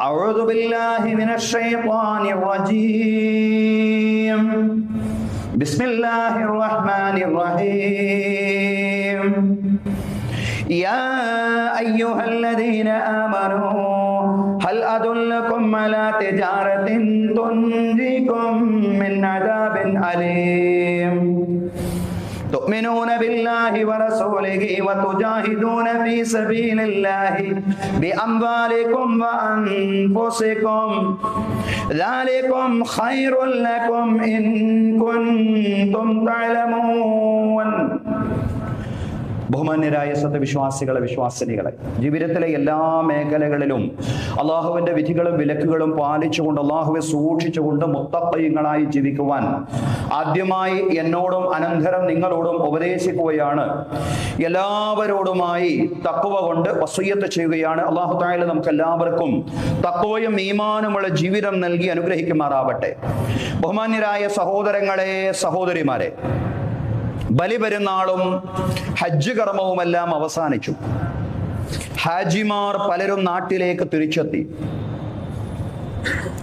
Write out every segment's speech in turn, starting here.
أعوذ بالله من الشيطان الرجيم بسم الله الرحمن الرحيم يا أيها الذين آمنوا هل أدلكم على تجارة تنجيكم من عذاب أليم تؤمنون بالله ورسوله وتجاهدون في سبيل الله بأموالكم وأنفسكم ذلكم خير لكم إن كنتم تعلمون. ബഹുമാന്യരായ സത്യവിശ്വാസികളെ, വിശ്വാസിനികളെ, ജീവിതത്തിലെ എല്ലാ മേഖലകളിലും അള്ളാഹുവിന്റെ വിധികളും വിലക്കുകളും പാലിച്ചുകൊണ്ട് അള്ളാഹുവെ സൂക്ഷിച്ചുകൊണ്ട് മുത്തഖീങ്ങളായി ജീവിക്കുവാൻ ആദ്യമായി എന്നോടും അനന്തരം നിങ്ങളോടും ഉപദേശിക്കുകയാണ്. എല്ലാവരോടുമായി തഖ്വ കൊണ്ട് വസിയ്യത്ത് ചെയ്യുകയാണ്. അള്ളാഹു തആല നമുക്ക് എല്ലാവർക്കും തഖ്വയും ഈമാനുമുള്ള ജീവിതം നൽകി അനുഗ്രഹിക്കുമാറാവട്ടെ. ബഹുമാന്യരായ സഹോദരങ്ങളെ, സഹോദരിമാരെ, ബലിപെരുന്നാളും ഹജ്ജ് കർമ്മവുമെല്ലാം അവസാനിച്ചു. ഹാജിമാർ പലരും നാട്ടിലേക്ക് തിരിച്ചെത്തി.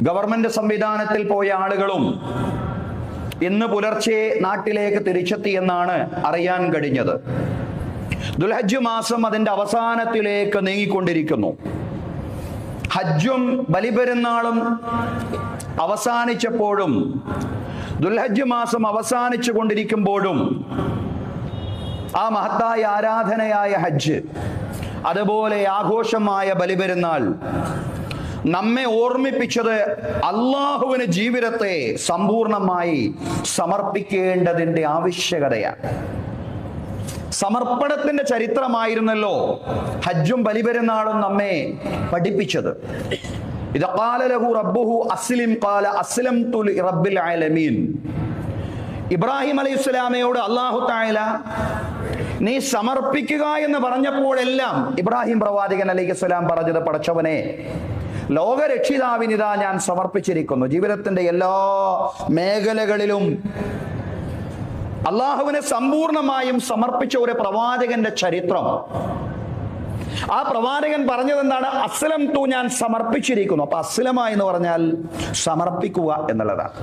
ഗവൺമെന്റ് സംവിധാനത്തിൽ പോയ ആളുകളും ഇന്ന് പുലർച്ചെ നാട്ടിലേക്ക് തിരിച്ചെത്തി എന്നാണ് അറിയാൻ കഴിഞ്ഞത്. ദുൽഹജ്ജ് മാസം അതിന്റെ അവസാനത്തിലേക്ക് നീങ്ങിക്കൊണ്ടിരിക്കുന്നു. ഹജ്ജും ബലിപെരുന്നാളും അവസാനിച്ചപ്പോഴും ദുൽഹജ്ജ് മാസം അവസാനിച്ചു കൊണ്ടിരിക്കുമ്പോഴും ആ മഹത്തായ ആരാധനയായ ഹജ്ജ്, അതുപോലെ ആഘോഷമായ ബലിപെരുന്നാൾ നമ്മെ ഓർമ്മിപ്പിച്ചത് അള്ളാഹുവിന് ജീവിതത്തെ സമ്പൂർണമായി സമർപ്പിക്കേണ്ടതിന്റെ ആവശ്യകതയാണ്. സമർപ്പണത്തിന്റെ ചരിത്രമായിരുന്നല്ലോ ഹജ്ജും ബലിപെരുന്നാളും നമ്മെ പഠിപ്പിച്ചത്. ഇത് ഖാല ലഹു റബ്ബുഹു അസ്ലിം ഖാല അസ്ലംതു ലിറബ്ബിൽ ആലമീൻ. ഇബ്രാഹിം അലൈഹിസ്സലാമയോട് അല്ലാഹു തആല നീ സമർപ്പിക്കുക എന്ന് പറഞ്ഞപ്പോഴെല്ലാം ഇബ്രാഹിം പ്രവാചകൻ അലൈഹിസ്സലാം പറഞ്ഞത്, പടച്ചവനെ, ലോകരക്ഷിതാവിനിതാ ഞാൻ സമർപ്പിച്ചിരിക്കുന്നു. ജീവിതത്തിന്റെ എല്ലാ മേഖലകളിലും അള്ളാഹുവിനെ സമ്പൂർണമായും സമർപ്പിച്ച ഒരു പ്രവാചകന്റെ ചരിത്രം. ആ പ്രവാചകൻ പറഞ്ഞത് എന്താണ്? അസ്ലം തു, ഞാൻ സമർപ്പിച്ചിരിക്കുന്നു. അപ്പൊ അസ്ലമ എന്ന് പറഞ്ഞാൽ സമർപ്പിക്കുക എന്നുള്ളതാണ്.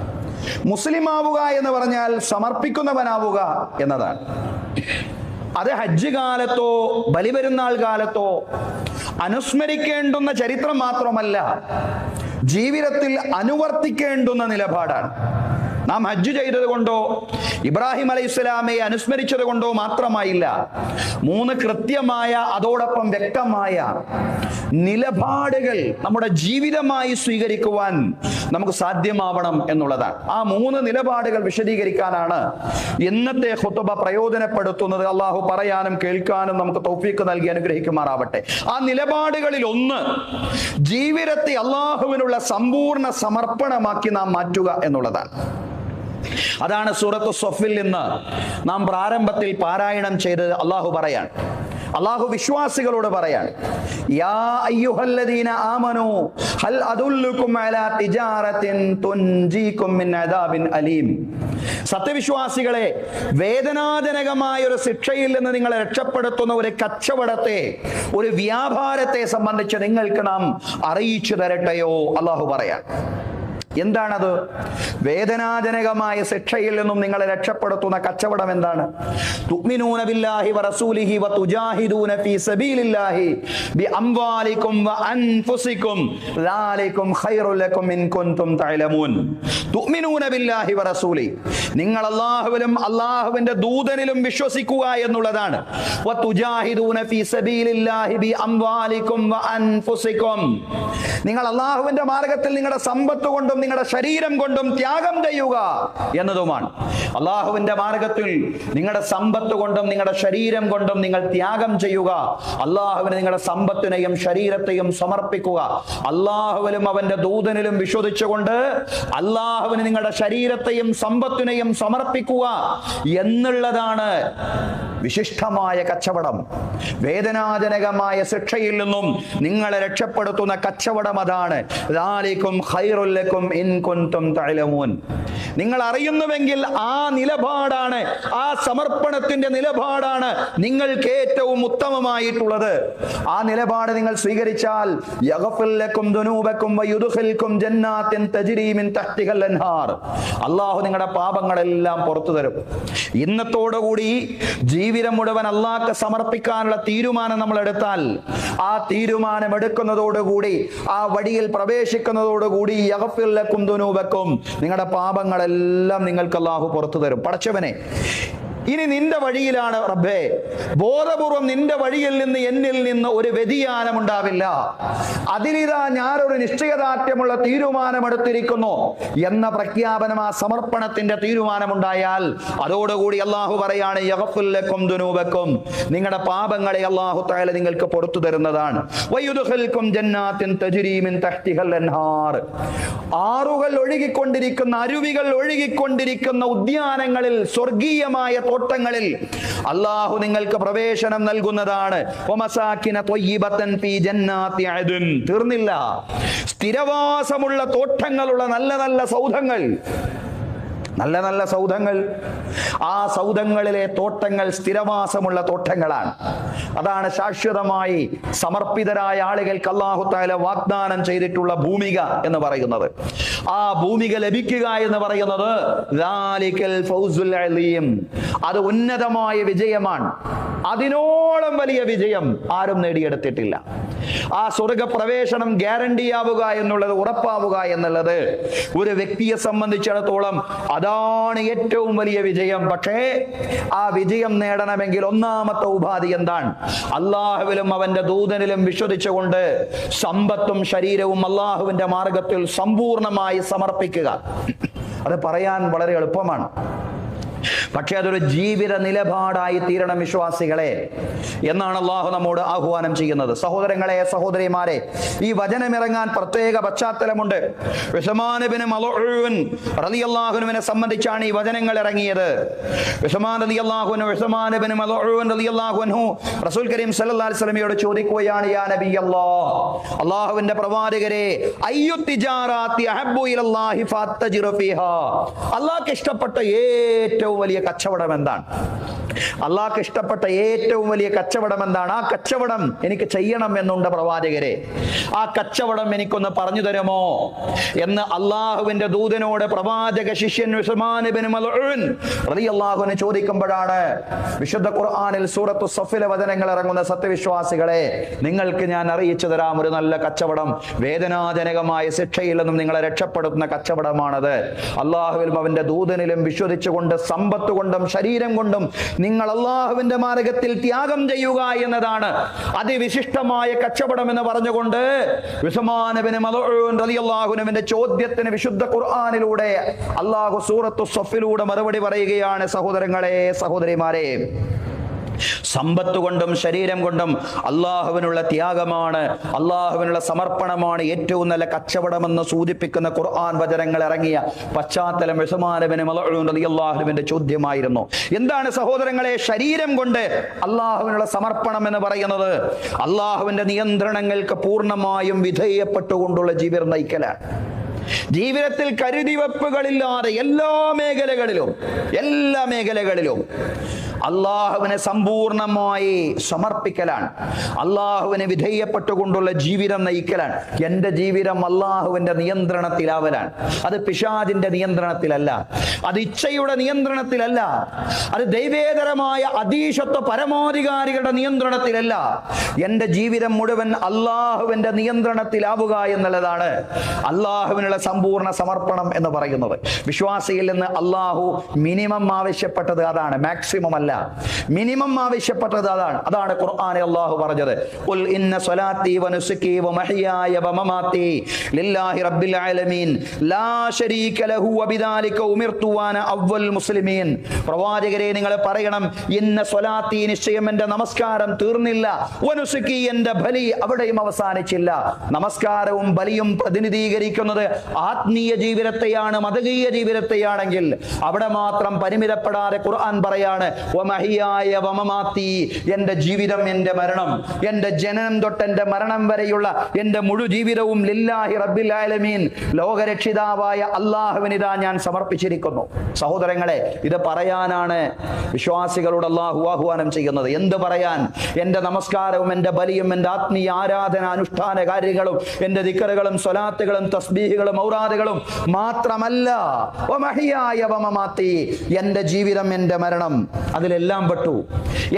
മുസ്ലിം ആവുക എന്ന് പറഞ്ഞാൽ സമർപ്പിക്കുന്നവനാവുക എന്നതാണ്. അത് ഹജ്ജ് കാലത്തോ ബലിപെരുന്നാൾ കാലത്തോ അനുസ്മരിക്കേണ്ടുന്ന ചരിത്രം മാത്രമല്ല, ജീവിതത്തിൽ അനുവർത്തിക്കേണ്ടുന്ന നിലപാടാണ്. നാം ഹജ്ജ് ചെയ്തത് കൊണ്ടോ ഇബ്രാഹിം അലൈഹിസ്സലാമയെ അനുസ്മരിച്ചത് കൊണ്ടോ മാത്രമായില്ല, 3 കൃത്യമായ അതോടൊപ്പം വ്യക്തമായ നിലപാടുകൾ നമ്മുടെ ജീവിതമായി സ്വീകരിക്കുവാൻ നമുക്ക് സാധ്യമാവണം എന്നുള്ളതാണ്. ആ 3 നിലപാടുകൾ വിശദീകരിക്കാനാണ് ഇന്നത്തെ ഖുതുബ പ്രയോജനപ്പെടുത്തുന്നത്. അള്ളാഹു പറയാനും കേൾക്കാനും നമുക്ക് തൗഫീഖ് നൽകി അനുഗ്രഹിക്കുമാറാവട്ടെ. ആ നിലപാടുകളിൽ ഒന്ന്, ജീവിതത്തെ അള്ളാഹുവിനുള്ള സമ്പൂർണ്ണ സമർപ്പണമാക്കി നാം മാറ്റുക എന്നുള്ളതാണ്. അതാണ് സൂറത്ത് സ്വഫിൽ നിന്ന് നാം പ്രാരംഭത്തിൽ പാരായണം ചെയ്തത്. അള്ളാഹു പറയാണ്, അള്ളാഹു വിശ്വാസികളോട് പറയാണ്, യാ അയ്യുഹല്ലദീന ആമനൂ ഹൽ അദുല്ലുകും അലാ തിജാറത്തിൻ തുൻജീകും മിൻ അദാബിൻ അലീം. സത്യവിശ്വാസികളെ, വേദനാജനകമായ ഒരു ശിക്ഷയിൽ നിന്ന് നിങ്ങളെ രക്ഷപ്പെടുത്തുന്ന ഒരു കച്ചവടത്തെ, ഒരു വ്യാപാരത്തെ സംബന്ധിച്ച് നിങ്ങൾക്ക് നാം അറിയിച്ചു തരട്ടെയോ? അള്ളാഹു പറയാൻ. എന്താണത്? വേദനാജനകമായ ശിക്ഷയിൽ നിന്നും നിങ്ങളെ രക്ഷപ്പെടുത്തുന്ന കച്ചവടം എന്താണ്? തുഅ്മിനൂന ബില്ലാഹി വറസൂലിഹി വതുജാഹിദൂന ഫീ സബീലില്ലാഹി ബിഅംവാലികും വഅൻഫുസികും ദാലികും ഖൈറുൽ ലക്കും ഇൻ കുൻതും തഅലമൂൻ. തുഅ്മിനൂന ബില്ലാഹി വറസൂലിഹി, നിങ്ങൾ അല്ലാഹുവിലും അല്ലാഹുവിന്റെ ദൂതനിലും വിശ്വസിക്കുക എന്നുള്ളതാണ്. വതുജാഹിദൂന ഫീ സബീലില്ലാഹി ബിഅംവാലികും വഅൻഫുസികും, നിങ്ങൾ അല്ലാഹുവിന്റെ മാർഗ്ഗത്തിൽ നിങ്ങളുടെ സമ്പത്ത് കൊണ്ടും നിങ്ങളുടെ ശരീരം കൊണ്ടും ത്യാഗം ചെയ്യുക എന്നതുമാണ്. അള്ളാഹുവിന്റെ മാർഗത്തിൽ നിങ്ങളുടെ സമ്പത്ത് കൊണ്ടും നിങ്ങളുടെ ശരീരം കൊണ്ടും നിങ്ങൾ ത്യാഗം ചെയ്യുക. അള്ളാഹുവിന് നിങ്ങളുടെ സമ്പത്തിനെയും ശരീരത്തെയും സമർപ്പിക്കുക. അള്ളാഹുവിലും അവന്റെ ദൂതനിലും വിശ്വസിച്ചുകൊണ്ട് അള്ളാഹുവിന് നിങ്ങളുടെ ശരീരത്തെയും സമ്പത്തിനെയും സമർപ്പിക്കുക എന്നുള്ളതാണ് വിശിഷ്ടമായ കച്ചവടം. വേദനാജനകമായ ശിക്ഷയിൽ നിന്നും നിങ്ങളെ രക്ഷപ്പെടുത്തുന്ന കച്ചവടം അതാണ്. ദാലികും ഖൈറുൽ ലക്കും ഇൻ കുൻതും തഅലമൂൻ. നിങ്ങൾ അറിയുന്നുവെങ്കിൽ ആ നിലപാടാണ്, ആ സമർപ്പണത്തിന്റെ നിലപാടാണ് നിങ്ങൾക്ക് ഏറ്റവും ഉത്തമമായിട്ടുള്ളത്. ആ നിലപാട് നിങ്ങൾ സ്വീകരിച്ചാൽ യഗ്ഫിർ ലക്കും ദുനൂബക്കും വയുദ്ഖിൽകും ജന്നാത്തിൻ തജ്രി മിൻ തഹ്തിഹൽ അൻഹാർ. അല്ലാഹു നിങ്ങളുടെ പാപങ്ങളെല്ലാം പുറത്തു തരും. ഇന്നത്തോടുകൂടി ജീവിതം മുഴുവൻ അല്ലാഹ്ക്ക് സമർപ്പിക്കാനുള്ള തീരുമാനം നമ്മൾ എടുത്താൽ, ആ തീരുമാനം എടുക്കുന്നതോടുകൂടി, ആ വഴിയിൽ പ്രവേശിക്കുന്നതോടുകൂടി യഗ്ഫിർ ലക്കും ദുനൂബക്കും, നിങ്ങളുടെ പാപങ്ങളെല്ലാം നിങ്ങൾക്ക് അല്ലാഹു പുറത്തു തരും. പടച്ചവനെ, ഇനി നിന്റെ വഴിയിലാണ് റബ്ബേ, ബോധപൂർവം നിന്റെ വഴിയിൽ നിന്ന് എന്നിൽ നിന്ന് ഒരു വ്യതിയാനം ഉണ്ടാവില്ല, അതിലിതാ ഞാനൊരു നിശ്ചയദാർഢ്യമുള്ള തീരുമാനമെടുത്തിരിക്കുന്നു എന്ന പ്രഖ്യാപനം, ആ സമർപ്പണത്തിന്റെ തീരുമാനമുണ്ടായാൽ അതോടുകൂടി അള്ളാഹു പറയാണ് യഗ്ഫിർ ലക്കും ദുനൂബക്കും, നിങ്ങളുടെ പാപങ്ങളെ അള്ളാഹു തആല നിങ്ങൾക്ക് പുറത്തു തരുന്നതാണ്. വയുദ്ഖിൽകും ജന്നാത്തിൻ തജ്രി മിൻ തഹ്തിഹൽ അൻഹാർ, ആറുകൾ ഒഴുകിക്കൊണ്ടിരിക്കുന്ന, അരുവികൾ ഒഴുകിക്കൊണ്ടിരിക്കുന്ന ഉദ്യാനങ്ങളിൽ, സ്വർഗീയമായ തോട്ടങ്ങളിൽ അല്ലാഹു നിങ്ങൾക്ക് പ്രവേശനം നൽകുന്നതാണ്. വമസാകിന ത്വയ്യിബതൻ ഫീ ജന്നാത്തി അദ്ൻ. തീർന്നില്ല, സ്ഥിരവാസമുള്ള തോട്ടങ്ങളുള്ള നല്ല നല്ല സൗധങ്ങൾ, നല്ല നല്ല സൗധങ്ങൾ. ആ സൗധങ്ങളിലെ തോട്ടങ്ങൾ സ്ഥിരവാസമുള്ള തോട്ടങ്ങളാണ്. അതാണ് ശാശ്വതമായി സമർപ്പിതരായ ആളുകൾക്ക് അല്ലാഹു തആല വാഗ്ദാനം ചെയ്തിട്ടുള്ള ഭൂമിക എന്ന് പറയുന്നത്. ആ ഭൂമിക ലഭിക്കുക എന്ന് പറയുന്നത് ദാലികൽ ഫൗസുൽ അലീം, അത് ഉന്നതമായ വിജയമാണ്. അതിനോളം വലിയ വിജയം ആരും നേടിയെടുത്തിട്ടില്ല. ആ സ്വർഗ പ്രവേശനം ഗ്യാരണ്ടിയാവുക എന്നുള്ളത്, ഉറപ്പാവുക എന്നുള്ളത് ഒരു വ്യക്തിയെ സംബന്ധിച്ചിടത്തോളം അതാണ് ഏറ്റവും വലിയ വിജയം. പക്ഷേ ആ വിജയം നേടണമെങ്കിൽ ഒന്നാമത്തെ ഉപാധി എന്താണ്? അള്ളാഹുവിലും അവന്റെ ദൂതനിലും വിശ്വസിച്ചുകൊണ്ട് സമ്പത്തും ശരീരവും അള്ളാഹുവിന്റെ മാർഗത്തിൽ സമ്പൂർണമായി സമർപ്പിക്കുക. അത് പറയാൻ വളരെ എളുപ്പമാണ്, പക്ഷെ അതൊരു ജീവിത നിലപാടായി തീരണം വിശ്വാസികളെ എന്നാണ് അള്ളാഹു നമ്മോട് ആഹ്വാനം ചെയ്യുന്നത്. സഹോദരങ്ങളെ, സഹോദരിമാരെ, ഈ വചനം ഇറങ്ങാൻ പ്രത്യേക പശ്ചാത്തലമുണ്ട്. ഉസ്മാൻ ഇബ്നു മൽഊൻ റളിയല്ലാഹു അൻഹുവിനെ സംബന്ധിച്ചാണ് ഈ വചനങ്ങൾ ഇറങ്ങിയത്. ഉസ്മാൻ റളിയല്ലാഹു ഇബ്നു മൽഊൻ റളിയല്ലാഹു അൻഹു റസൂൽ കരീം സല്ലല്ലാഹു അലൈഹി വസല്ലമയോട് ചോദിക്കുകയാണ്, യാ നബിയല്ലാഹ്, അല്ലാഹുവിന്റെ പ്രവാചകരെ, അയ്യു തിജാറാത്തി അഹബ്ബു ഇലല്ലാഹി ഫഅത്തജിറു ഫീഹാ, അല്ലാഹുവിന് ഇഷ്ടപ്പെട്ട ഏറ്റവും വലിയ കച്ചവടം എന്താണ്? അള്ളാഹ്ക്ക് ഇഷ്ടപ്പെട്ട ഏറ്റവും വലിയ കച്ചവടം എന്താണ്? ആ കച്ചവടം എനിക്ക് ചെയ്യണം എന്നുണ്ട് പ്രവാചകരെ, ആ കച്ചവടം എനിക്കൊന്ന് പറഞ്ഞു തരുമോ എന്ന് അള്ളാഹുവിന്റെ ദൂതനോട് പ്രവാചക ശിഷ്യൻ ഉസ്മാൻ ഇബ്നു മൽഊൻ റളിയല്ലാഹു അൻഹു ചോദിക്കുമ്പോഴാണ് വിശുദ്ധ ഖുർആനിൽ സൂറത്തു സഫിലെ വചനങ്ങൾ ഇറങ്ങുന്ന. സത്യവിശ്വാസികളെ, നിങ്ങൾക്ക് ഞാൻ അറിയിച്ചു തരാം ഒരു നല്ല കച്ചവടം, വേദനാജനകമായ ശിക്ഷയിൽ നിന്നും നിങ്ങളെ രക്ഷപ്പെടുത്തുന്ന കച്ചവടമാണത്. അള്ളാഹുവിലും അവന്റെ ദൂതനിലും വിശ്വസിച്ചുകൊണ്ട് സമ്പത്ത് കൊണ്ടും ശരീരം കൊണ്ടും നിങ്ങൾ അള്ളാഹുവിന്റെ മാർഗത്തിൽ ത്യാഗം ചെയ്യുക എന്നതാണ് അതിവിശിഷ്ടമായ കച്ചവടം എന്ന് പറഞ്ഞുകൊണ്ട് ഉസ്മാൻ ഇബ്നു മൽഊൻ റളിയല്ലാഹു അൻഹുവിന്റെ ചോദ്യത്തിന് വിശുദ്ധ ഖുർആനിലൂടെ അള്ളാഹു സൂറത്തു സഫിലൂടെ മറുപടി പറയുകയാണ്. സഹോദരങ്ങളെ, സഹോദരിമാരെ, സമ്പത്ത് കൊണ്ടും ശരീരം കൊണ്ടും അള്ളാഹുവിനുള്ള ത്യാഗമാണ്, അള്ളാഹുവിനുള്ള സമർപ്പണമാണ് ഏറ്റവും നല്ല കച്ചവടമെന്ന് സൂചിപ്പിക്കുന്ന ഖുർആൻ വചനങ്ങൾ ഇറങ്ങിയ പശ്ചാത്തലം ഉസ്മാൻ ഇബ്നു മൽഊൻ റളിയല്ലാഹു അൻഹുവിന്റെ ചോദ്യമായിരുന്നു. എന്താണ് സഹോദരങ്ങളെ ശരീരം കൊണ്ട് അള്ളാഹുവിനുള്ള സമർപ്പണം എന്ന് പറയുന്നത്? അള്ളാഹുവിന്റെ നിയന്ത്രണങ്ങൾക്ക് പൂർണ്ണമായും വിധേയപ്പെട്ടുകൊണ്ടുള്ള ജീവിതം നയിക്കലാണ്. ജീവിതത്തിൽ കരുതിവെപ്പുകളില്ലാതെ എല്ലാ മേഖലകളിലും അള്ളാഹുവിനെ സമ്പൂർണമായി സമർപ്പിക്കലാണ്, അള്ളാഹുവിനെ വിധേയപ്പെട്ടുകൊണ്ടുള്ള ജീവിതം നയിക്കലാണ്. എന്റെ ജീവിതം അള്ളാഹുവിന്റെ നിയന്ത്രണത്തിലാവലാണ്. അത് പിശാചിന്റെ നിയന്ത്രണത്തിലല്ല, അത് ഇച്ഛയുടെ നിയന്ത്രണത്തിലല്ല, അത് ദൈവേതരമായ അധീശത്വ പരമാധികാരികളുടെ നിയന്ത്രണത്തിലല്ല. എന്റെ ജീവിതം മുഴുവൻ അള്ളാഹുവിന്റെ നിയന്ത്രണത്തിലാവുക എന്നുള്ളതാണ് അള്ളാഹുവിനുള്ള സമ്പൂർണ്ണ സമർപ്പണം എന്ന് പറയുന്നത്. വിശ്വാസിയിൽ നിന്ന് അള്ളാഹു മിനിമം ആവശ്യപ്പെട്ടത് അതാണ്, മാക്സിമം അല്ല. മിനിമം ആവശ്യപ്പെട്ടത് അതാണ് ഖുർആനിൽ അല്ലാഹു പറഞ്ഞത്, ഖുൽ ഇന്ന സ്വലാത്തി വനുസുകി വമഹ്യായ വമമാതി ലില്ലാഹി റബ്ബിൽ ആലമീൻ ലാ ശരീക ലഹു വബിദാലിക ഉമിർതു വഅന അവ്വൽ മുസ്ലിമീൻ. പ്രവാചകരെ, നിങ്ങൾ പറയണം, ഇന്ന സ്വലാത്തി, നിശ്ചയം എന്റെ നമസ്കാരം തീർന്നില്ല, വനുസുകി, എന്റെ ബലി അവിടെയും അവസാനിച്ചില്ല. നമസ്കാരവും ബലിയും പ്രതിനിധീകരിക്കുന്നത് ആത്മീയ ജീവിതത്തെയാണ്, മതകീയ ജീവിതത്തെയാണെങ്കിൽ അവിടെ മാത്രം പരിമിതപ്പെടാതെ ഖുർആൻ പറയാണ്, വമഹിയായ വമമാത്തി, എന്റെ ജീവിതം എന്റെ മരണം, എന്റെ ജനനം തൊട്ട് എന്റെ മരണം വരെയുള്ള എന്റെ മുഴു ജീവിതവും ലില്ലാഹി റബ്ബിൽ ആലമീൻ, ലോകരക്ഷിതാവായ അല്ലാഹുവിനിതാ ഞാൻ സമർപ്പിച്ചിരിക്കുന്നു. സഹോദരങ്ങളെ, ഇത് പറയാനാണ് വിശ്വാസികളോട് അല്ലാഹു ആഹ്വാനം ചെയ്യുന്നത്. എന്ത് പറയാൻ? എന്റെ നമസ്കാരവും എന്റെ ബലിയും എന്റെ ആത്മീയ ആരാധന അനുഷ്ഠാന കാര്യങ്ങളും എന്റെ ദിക്റുകളും സ്വലാത്തുകളും തസ്ബീഹുകളും ഔറാദുകളും മാത്രമല്ല, വമഹിയായ വമമാത്തി, എന്റെ ജീവിതം എന്റെ മരണം, അതിലെല്ലാം പെട്ടു.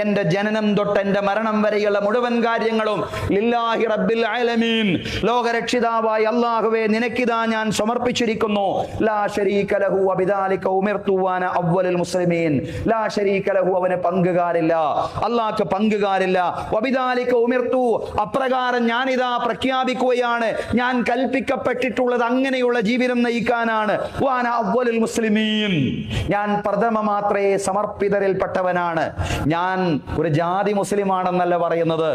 എന്റെ ജനനം തൊട്ട് എന്റെ മരണം വരെയുള്ള മുഴുവൻ കാര്യങ്ങളും ലില്ലാഹി റബ്ബിൽ ആലമീൻ, ലോകരക്ഷിതാവായ അല്ലാഹുവേ നിനക്കിതാ ഞാൻ സമർപ്പിച്ചിരിക്കുന്നു. ലാ ശരീക ലഹു വബിദാലിക ഉമിർതു വഅന അവ്വലുൽ മുസ്ലിമീൻ. ലാ ശരീക ലഹു, അവന് പങ്കുകാരില്ല, അല്ലാഹുക്ക് പങ്കുകാരില്ല. വബിദാലിക ഉമിർതു, അപ്രകാരം ഞാനിതാ പ്രഖ്യാപിക്കുകയാണ്, ഞാൻ കൽപ്പിക്കപ്പെട്ടിട്ടുള്ളത് അങ്ങനെയുള്ള ജീവിതം നയിക്കാനാണ്. വഅന അവ്വലുൽ മുസ്ലിമീൻ, ഞാൻ പ്രഥമ മാത്രമേ സമർപ്പിതരിൽപ്പെട്ടവനാണ്. ഞാൻ ഒരു ജാതി മുസ്ലിമാണെന്നല്ല പറയുന്നത്,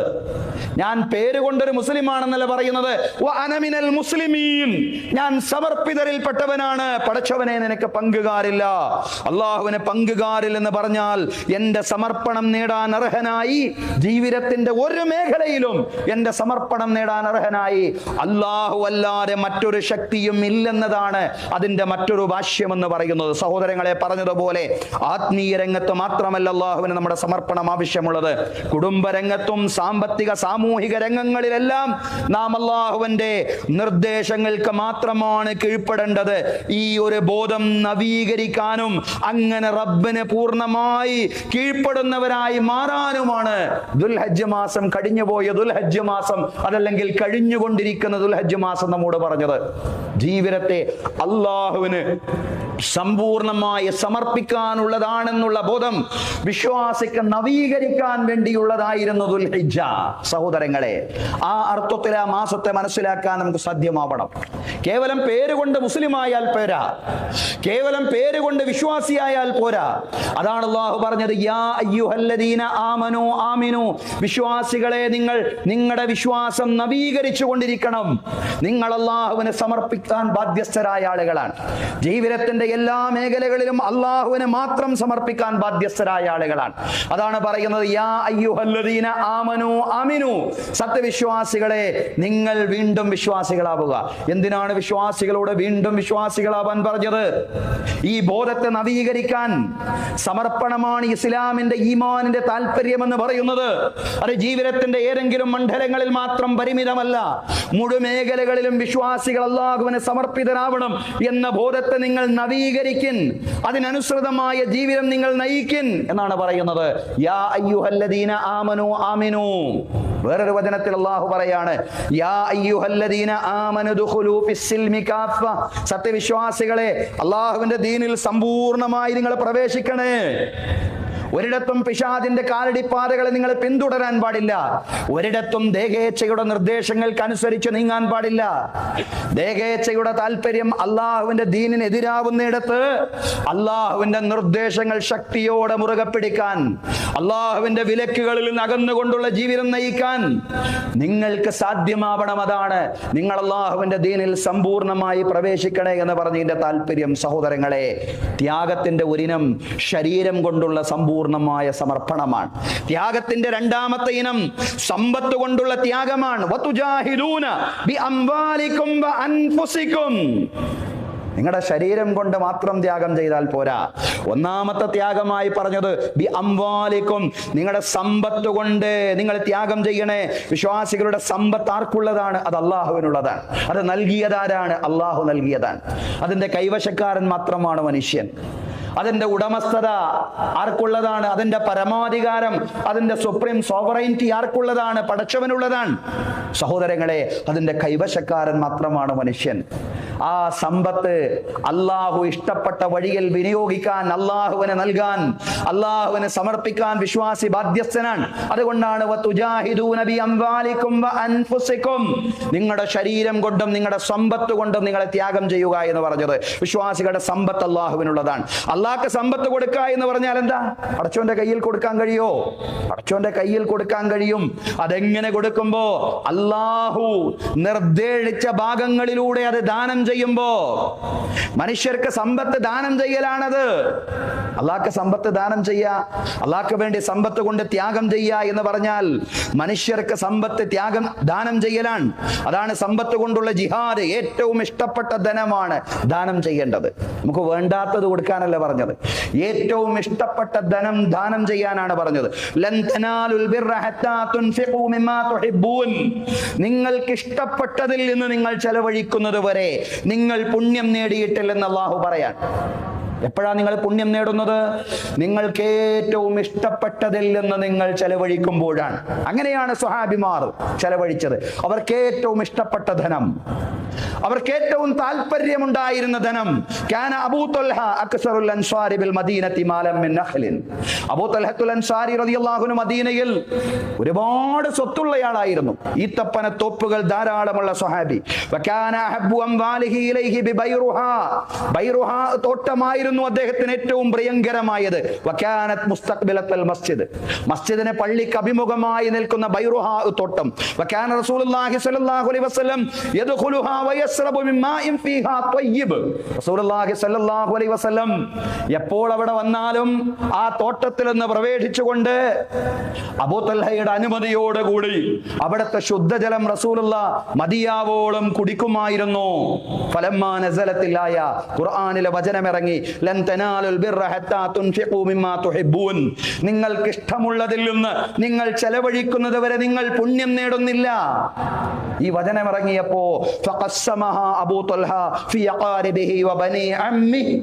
ഞാൻ പേരുകൊണ്ടൊരു മുസ്ലിമാണെന്നല്ല പറയുന്നത്. വഅന മിനൽ മുസ്ലിമീൻ, ഞാൻ സമർപ്പിതരിൽപ്പെട്ടവനാണ്. പടച്ചവനെ നിനക്ക് പങ്കുകാരില്ല. അള്ളാഹുവിന് പങ്കുകാരില്ലെന്ന് പറഞ്ഞാൽ എന്റെ സമർപ്പണം നേടാൻ അർഹനായി ജീവിതത്തിന്റെ ഒരു മേഖലയിലും എന്റെ സമർപ്പണം നേടാൻ അർഹനായി അല്ലാഹു അല്ലാതെ മറ്റൊരു ശക്തിയും ഇല്ലെന്നതാണ് അതിന്റെ മറ്റൊരു ഭാഷ്യമെന്ന് പറയുന്നത്. സഹോദരങ്ങളെ, പറഞ്ഞതുപോലെ ആത്മീയ രംഗത്ത് മാത്രമല്ല അല്ലാഹുവിന് നമ്മുടെ സമർപ്പണം ആവശ്യമുള്ളത്, കുടുംബരംഗത്തും സാമ്പത്തിക സാമൂഹിക രംഗങ്ങളിലെല്ലാം നാം അല്ലാഹുവിന്റെ നിർദ്ദേശങ്ങൾക്ക് മാത്രമാണ് കീഴ്പ്പെടേണ്ടത്. ഈ ഒരു ബോധം നവീകരിക്കാനും അങ്ങനെ റബ്ബിന് പൂർണ്ണമായി കീഴ്പ്പെടുന്നവരായി മാറാനുമാണ് ദുൽഹജ്ജ് മാസം, കഴിഞ്ഞുപോയ ദുൽഹജ്ജ് മാസം, അതല്ലെങ്കിൽ കഴിഞ്ഞുകൊണ്ടിരിക്കുന്ന ദുൽഹജ്ജ് മാസം നമ്മോട് പറഞ്ഞത്. ജീവിതത്തെ അല്ലാഹുവിന് സമ്പൂർണമായി സമർപ്പിക്കാനുള്ളതാണെന്നുള്ള ബോധം വിശ്വാസിക്ക് നവീകരിക്കാൻ വേണ്ടിയുള്ളതായിരുന്നു ദുൽഹിജ്ജ. സഹോദരങ്ങളെ, ആ അർത്ഥത്തിൽ ആ മാസത്തെ മനസ്സിലാക്കാൻ നമുക്ക് സാധ്യമാവണം. കേവലം പേരുകൊണ്ട് മുസ്ലിമായാൽ പോരാ, കേവലം പേരുകൊണ്ട് വിശ്വാസിയായാൽ പോരാ. അതാണ് അല്ലാഹു പറഞ്ഞത്, യാ അയ്യുഹല്ലദീന ആമനു ആമിനു, വിശ്വാസികളെ നിങ്ങൾ നിങ്ങളുടെ വിശ്വാസം നവീകരിച്ചു കൊണ്ടിരിക്കണം. നിങ്ങൾ അല്ലാഹുവിനെ സമർപ്പിക്കാൻ ബാധ്യസ്ഥരായ ആളുകളാണ്. ജീവിതത്തിന്റെ എല്ലാ മേഖലകളിലും അല്ലാഹുവിനെ മാത്രം സമർപ്പിക്കാൻ ബാധ്യസ്ഥരായ ആളുകളാണ്. അതാണ് പറയുന്നത്, യാ അയ്യുഹല്ലദീന ആമനു ആമിനു, സത്യവിശ്വാസികളെ നിങ്ങൾ വീണ്ടും വിശ്വാസികളാവുക. എന്തിനാണ് വിശ്വാസികളോട് വീണ്ടും വിശ്വാസികളാവാൻ പറഞ്ഞത്? ഈ ബോധത്തെ നവീകരിക്കാൻ. സമർപ്പണമാണ് ഇസ്ലാമിന്റെ ഈമാനിന്റെ താല്പര്യമെന്ന് പറയുന്നത്. അത് ജീവിതത്തിന്റെ ഏതെങ്കിലും മണ്ഡലങ്ങളിൽ മാത്രം പരിമിതമല്ല, മുഴുമേഖലകളിലും വിശ്വാസികൾ അല്ലാഹുവിനെ സമർപ്പിതരാവണം എന്ന ബോധത്തെ നിങ്ങൾ നവീകരിക്കിൻ, അതിനനുസൃതമായ ജീവിതം നിങ്ങൾ നയിക്കിൻ എന്നാണ് പറയുന്നത്. യാ അയ്യുഹല്ലദീന ആമനു ആമിനു. വേറൊരു വചനത്തിൽ അല്ലാഹു പറയാണ്, യാ അയ്യുഹല്ലദീന ആമനു ദുഖുലൂ ഫിസ്സിൽമി കാഫ, സത്യവിശ്വാസികളെ അല്ലാഹുവിന്റെ ദീനിൽ സമ്പൂർണ്ണമായി നിങ്ങൾ പ്രവേശിക്കണേ. ഒരിടത്തും പിശാചിന്റെ കാലടിപ്പാതകളെ നിങ്ങൾ പിന്തുടരാൻ പാടില്ല. ഒരിടത്തും ദേഹേച്ഛയുടെ നിർദ്ദേശങ്ങൾക്ക് അനുസരിച്ച് നീങ്ങാൻ പാടില്ല. ദേഹേച്ഛയുടെ താല്പര്യം അള്ളാഹുവിന്റെ ദീനിന് എതിരാവുന്നിടത്ത് അള്ളാഹുവിന്റെ നിർദ്ദേശങ്ങൾ ശക്തിയോടെ മുറുകെ പിടിക്കാൻ, അള്ളാഹുവിന്റെ വിലക്കുകളിൽ നിന്ന് അകന്നുകൊണ്ടുള്ള ജീവിതം നയിക്കാൻ നിങ്ങൾക്ക് സാധ്യമാവണം. അതാണ് നിങ്ങൾ അള്ളാഹുവിന്റെ ദീനിൽ സമ്പൂർണ്ണമായി പ്രവേശിക്കണേ എന്ന് പറഞ്ഞതിന്റെ താല്പര്യം. സഹോദരങ്ങളെ, ത്യാഗത്തിന്റെ ഒരിനം ശരീരം കൊണ്ടുള്ള സമ്പൂർണ്ണമായ സമർപ്പണമാണ്. ത്യാഗത്തിന്റെ രണ്ടാമത്തെ ഇനം സമ്പത്ത് കൊണ്ടുള്ള ത്യാഗമാണ്. വതുജാഹിദൂന ബിഅംവാലികും വഅൻഫുസികും. നിങ്ങളുടെ ശരീരം കൊണ്ട് മാത്രം ത്യാഗം ചെയ്താൽ പോരാ. ഒന്നാമത്തെ ത്യാഗമായി പറഞ്ഞത് ബി അംവാലിക്കും, നിങ്ങളുടെ സമ്പത്ത് കൊണ്ട് നിങ്ങൾ ത്യാഗം ചെയ്യണേ. വിശ്വാസികളുടെ സമ്പത്ത് ആർക്കുള്ളതാണ്? അത് അള്ളാഹുവിനുള്ളതാണ്. അത് നൽകിയതാരാണ്? അള്ളാഹു നൽകിയതാണ്. അതിന്റെ കൈവശക്കാരൻ മാത്രമാണ് മനുഷ്യൻ. അതിന്റെ ഉടമസ്ഥത ആർക്കുള്ളതാണ്? അതിന്റെ പരമാധികാരം, അതിന്റെ സുപ്രീം സോവറൈനിറ്റി ആർക്കുള്ളതാണ്? പടച്ചവനുള്ളതാണ്. സഹോദരങ്ങളെ, അതിന്റെ കൈവശക്കാരൻ മാത്രമാണ് മനുഷ്യൻ. ആ സമ്പത്ത് അള്ളാഹു ഇഷ്ടപ്പെട്ട വഴിയിൽ വിനിയോഗിക്കാൻ, അള്ളാഹുവിനെ നൽകാൻ, അള്ളാഹുവിനെ സമർപ്പിക്കാൻ വിശ്വാസി ബാധ്യസ്ഥനാണ്. അതുകൊണ്ടാണ് വതുജാഹിദൂന ബിഅംവാലികും വഅൻഫുസികും, നിങ്ങളുടെ ശരീരം കൊണ്ടും നിങ്ങളുടെ സമ്പത്ത് കൊണ്ടും നിങ്ങളെ ത്യാഗം ചെയ്യുക എന്ന് പറഞ്ഞത്. വിശ്വാസികളുടെ സമ്പത്ത് അള്ളാഹുവിനുള്ളതാണ്. അള്ളാഹ്ക്ക് സമ്പത്ത് കൊടുക്കുക എന്ന് പറഞ്ഞാൽ എന്താ? പടച്ചോന്റെ കയ്യിൽ കൊടുക്കാൻ കഴിയോ? പടച്ചോന്റെ കയ്യിൽ കൊടുക്കാൻ കഴിയും. അതെങ്ങനെ കൊടുക്കുമ്പോ? അള്ളാഹു നിർദ്ദേശിച്ച ഭാഗങ്ങളിലൂടെ അത് ദാനം ചെയ്യുമ്പോ. മനുഷ്യർക്ക് സമ്പത്ത് ദാനം ചെയ്യലാണത്. അള്ളാഹ്ക്ക് സമ്പത്ത് ദാനം ചെയ്യുക, അള്ളാഹ്ക്ക് വേണ്ടി സമ്പത്ത് കൊണ്ട് ത്യാഗം ചെയ്യുക എന്ന് പറഞ്ഞാൽ മനുഷ്യർക്ക് സമ്പത്ത് ദാനം ചെയ്യലാണ്. അതാണ് സമ്പത്ത് കൊണ്ടുള്ള ജിഹാദ്. ഏറ്റവും ഇഷ്ടപ്പെട്ട ധനമാണ് ദാനം ചെയ്യേണ്ടത്. നമുക്ക് വേണ്ടാത്തത് കൊടുക്കാനല്ല പറഞ്ഞത്, ഏറ്റവും ഇഷ്ടപ്പെട്ട ധനം ദാനം ചെയ്യാനാണ് പറഞ്ഞത്. ലൻ തനാലുൽ ബിർറ ഹത്താ തുൻഫിഖൂ മിമ്മാ തുഹിബ്ബൂൻ. നിങ്ങൾക്ക് ഇഷ്ടപ്പെട്ടതിൽ നിന്ന് നിങ്ങൾ ചെലവഴിക്കുന്നത് വരെ നിങ്ങൾ പുണ്യം നേടിയിട്ടില്ലെന്ന് അല്ലാഹു പറയാൻ. എപ്പോഴാണ് നിങ്ങൾ പുണ്യം നേടുന്നത്? നിങ്ങൾക്ക് ഏറ്റവും ഇഷ്ടപ്പെട്ടതിൽ നിന്ന് നിങ്ങൾ ചെലവഴിക്കുമ്പോഴാണ്. അങ്ങനെയാണ് സ്വഹാബിമാർ ചെലവഴിച്ചത്. അവർക്ക് ഏറ്റവും ഇഷ്ടപ്പെട്ട ധനം, അവർക്ക് ഏറ്റവും താല്പര്യമുണ്ടായിരുന്ന ധനം. കാന അബൂ ത്വൽഹ അക്സറുൽ അൻസാരി ബിൽ മദീനത്തി മാലം മിൻ നഖ്ലിൻ. അബൂ ത്വൽഹത്തുൽ അൻസാരി റളിയല്ലാഹു അൻഹു മദീനയിൽ ഒരുപാട് സ്വത്തുള്ളയാളായിരുന്നു. ഈത്തപ്പന തോപ്പുകൾ ധാരാളമുള്ള സ്വഹാബി. വകാന അഹബ്ബു അംവാലിഹി ഇലൈഹി ബിബൈറുഹാ. ബൈറുഹാ തോട്ടമായിരുന്നു അദ്ദേഹത്തിന് ഏറ്റവും പ്രിയങ്കരമായത്. വകാനത് മുസ്തഖ്ബിലത്തുൽ മസ്ജിദ്. മസ്ജിദിനെ പള്ളിക്ക് അഭിമുഖമായി നിൽക്കുന്ന ബൈറുഹാ തോട്ടം. വകാന റസൂലുള്ളാഹി സ്വല്ലല്ലാഹു അലൈഹി വസല്ലം യദ്ഖുലുഹാ വയസ്റബു മിൻ മാഇൻ ഫീഹാ ത്വയ്യിബ്. റസൂലുള്ളാഹി സ്വല്ലല്ലാഹു അലൈഹി വസല്ലം എപ്പോൾ അവിടെ വന്നാലും ആ തോട്ടത്തിൽ നിന്ന് പ്രവേശിച്ചുകൊണ്ട് അബൂ തൽഹയുടെ അനുമതിയോടുകൂടി അവിടുത്തെ ശുദ്ധജലം റസൂലുള്ളാഹ് മദിയാവോളം കുടിക്കുമായിരുന്നു. ഫലമ്മാ നസലത്തിൽ ആയ, ഖുർആനിലെ വചനമിറങ്ങി, ലൻ തനാലുൽ ബിർറ ഹത്താ തുൻഫിഖൂ മിമ്മാ തുഹിബ്ബൂൻ. നിങ്ങൾക്ക് ഇഷ്ടമുള്ളതിൽ നിന്ന് നിങ്ങൾ ചെലവഴിക്കുന്നത് വരെ നിങ്ങൾ പുണ്യം നേടുന്നില്ല. ഈ വചനം ഇറങ്ങിയപ്പോ ഫഖസ്സമഹാ അബൂ ത്വൽഹ ഫീ അഖാരിബിഹി വബനി അമ്മിഹി.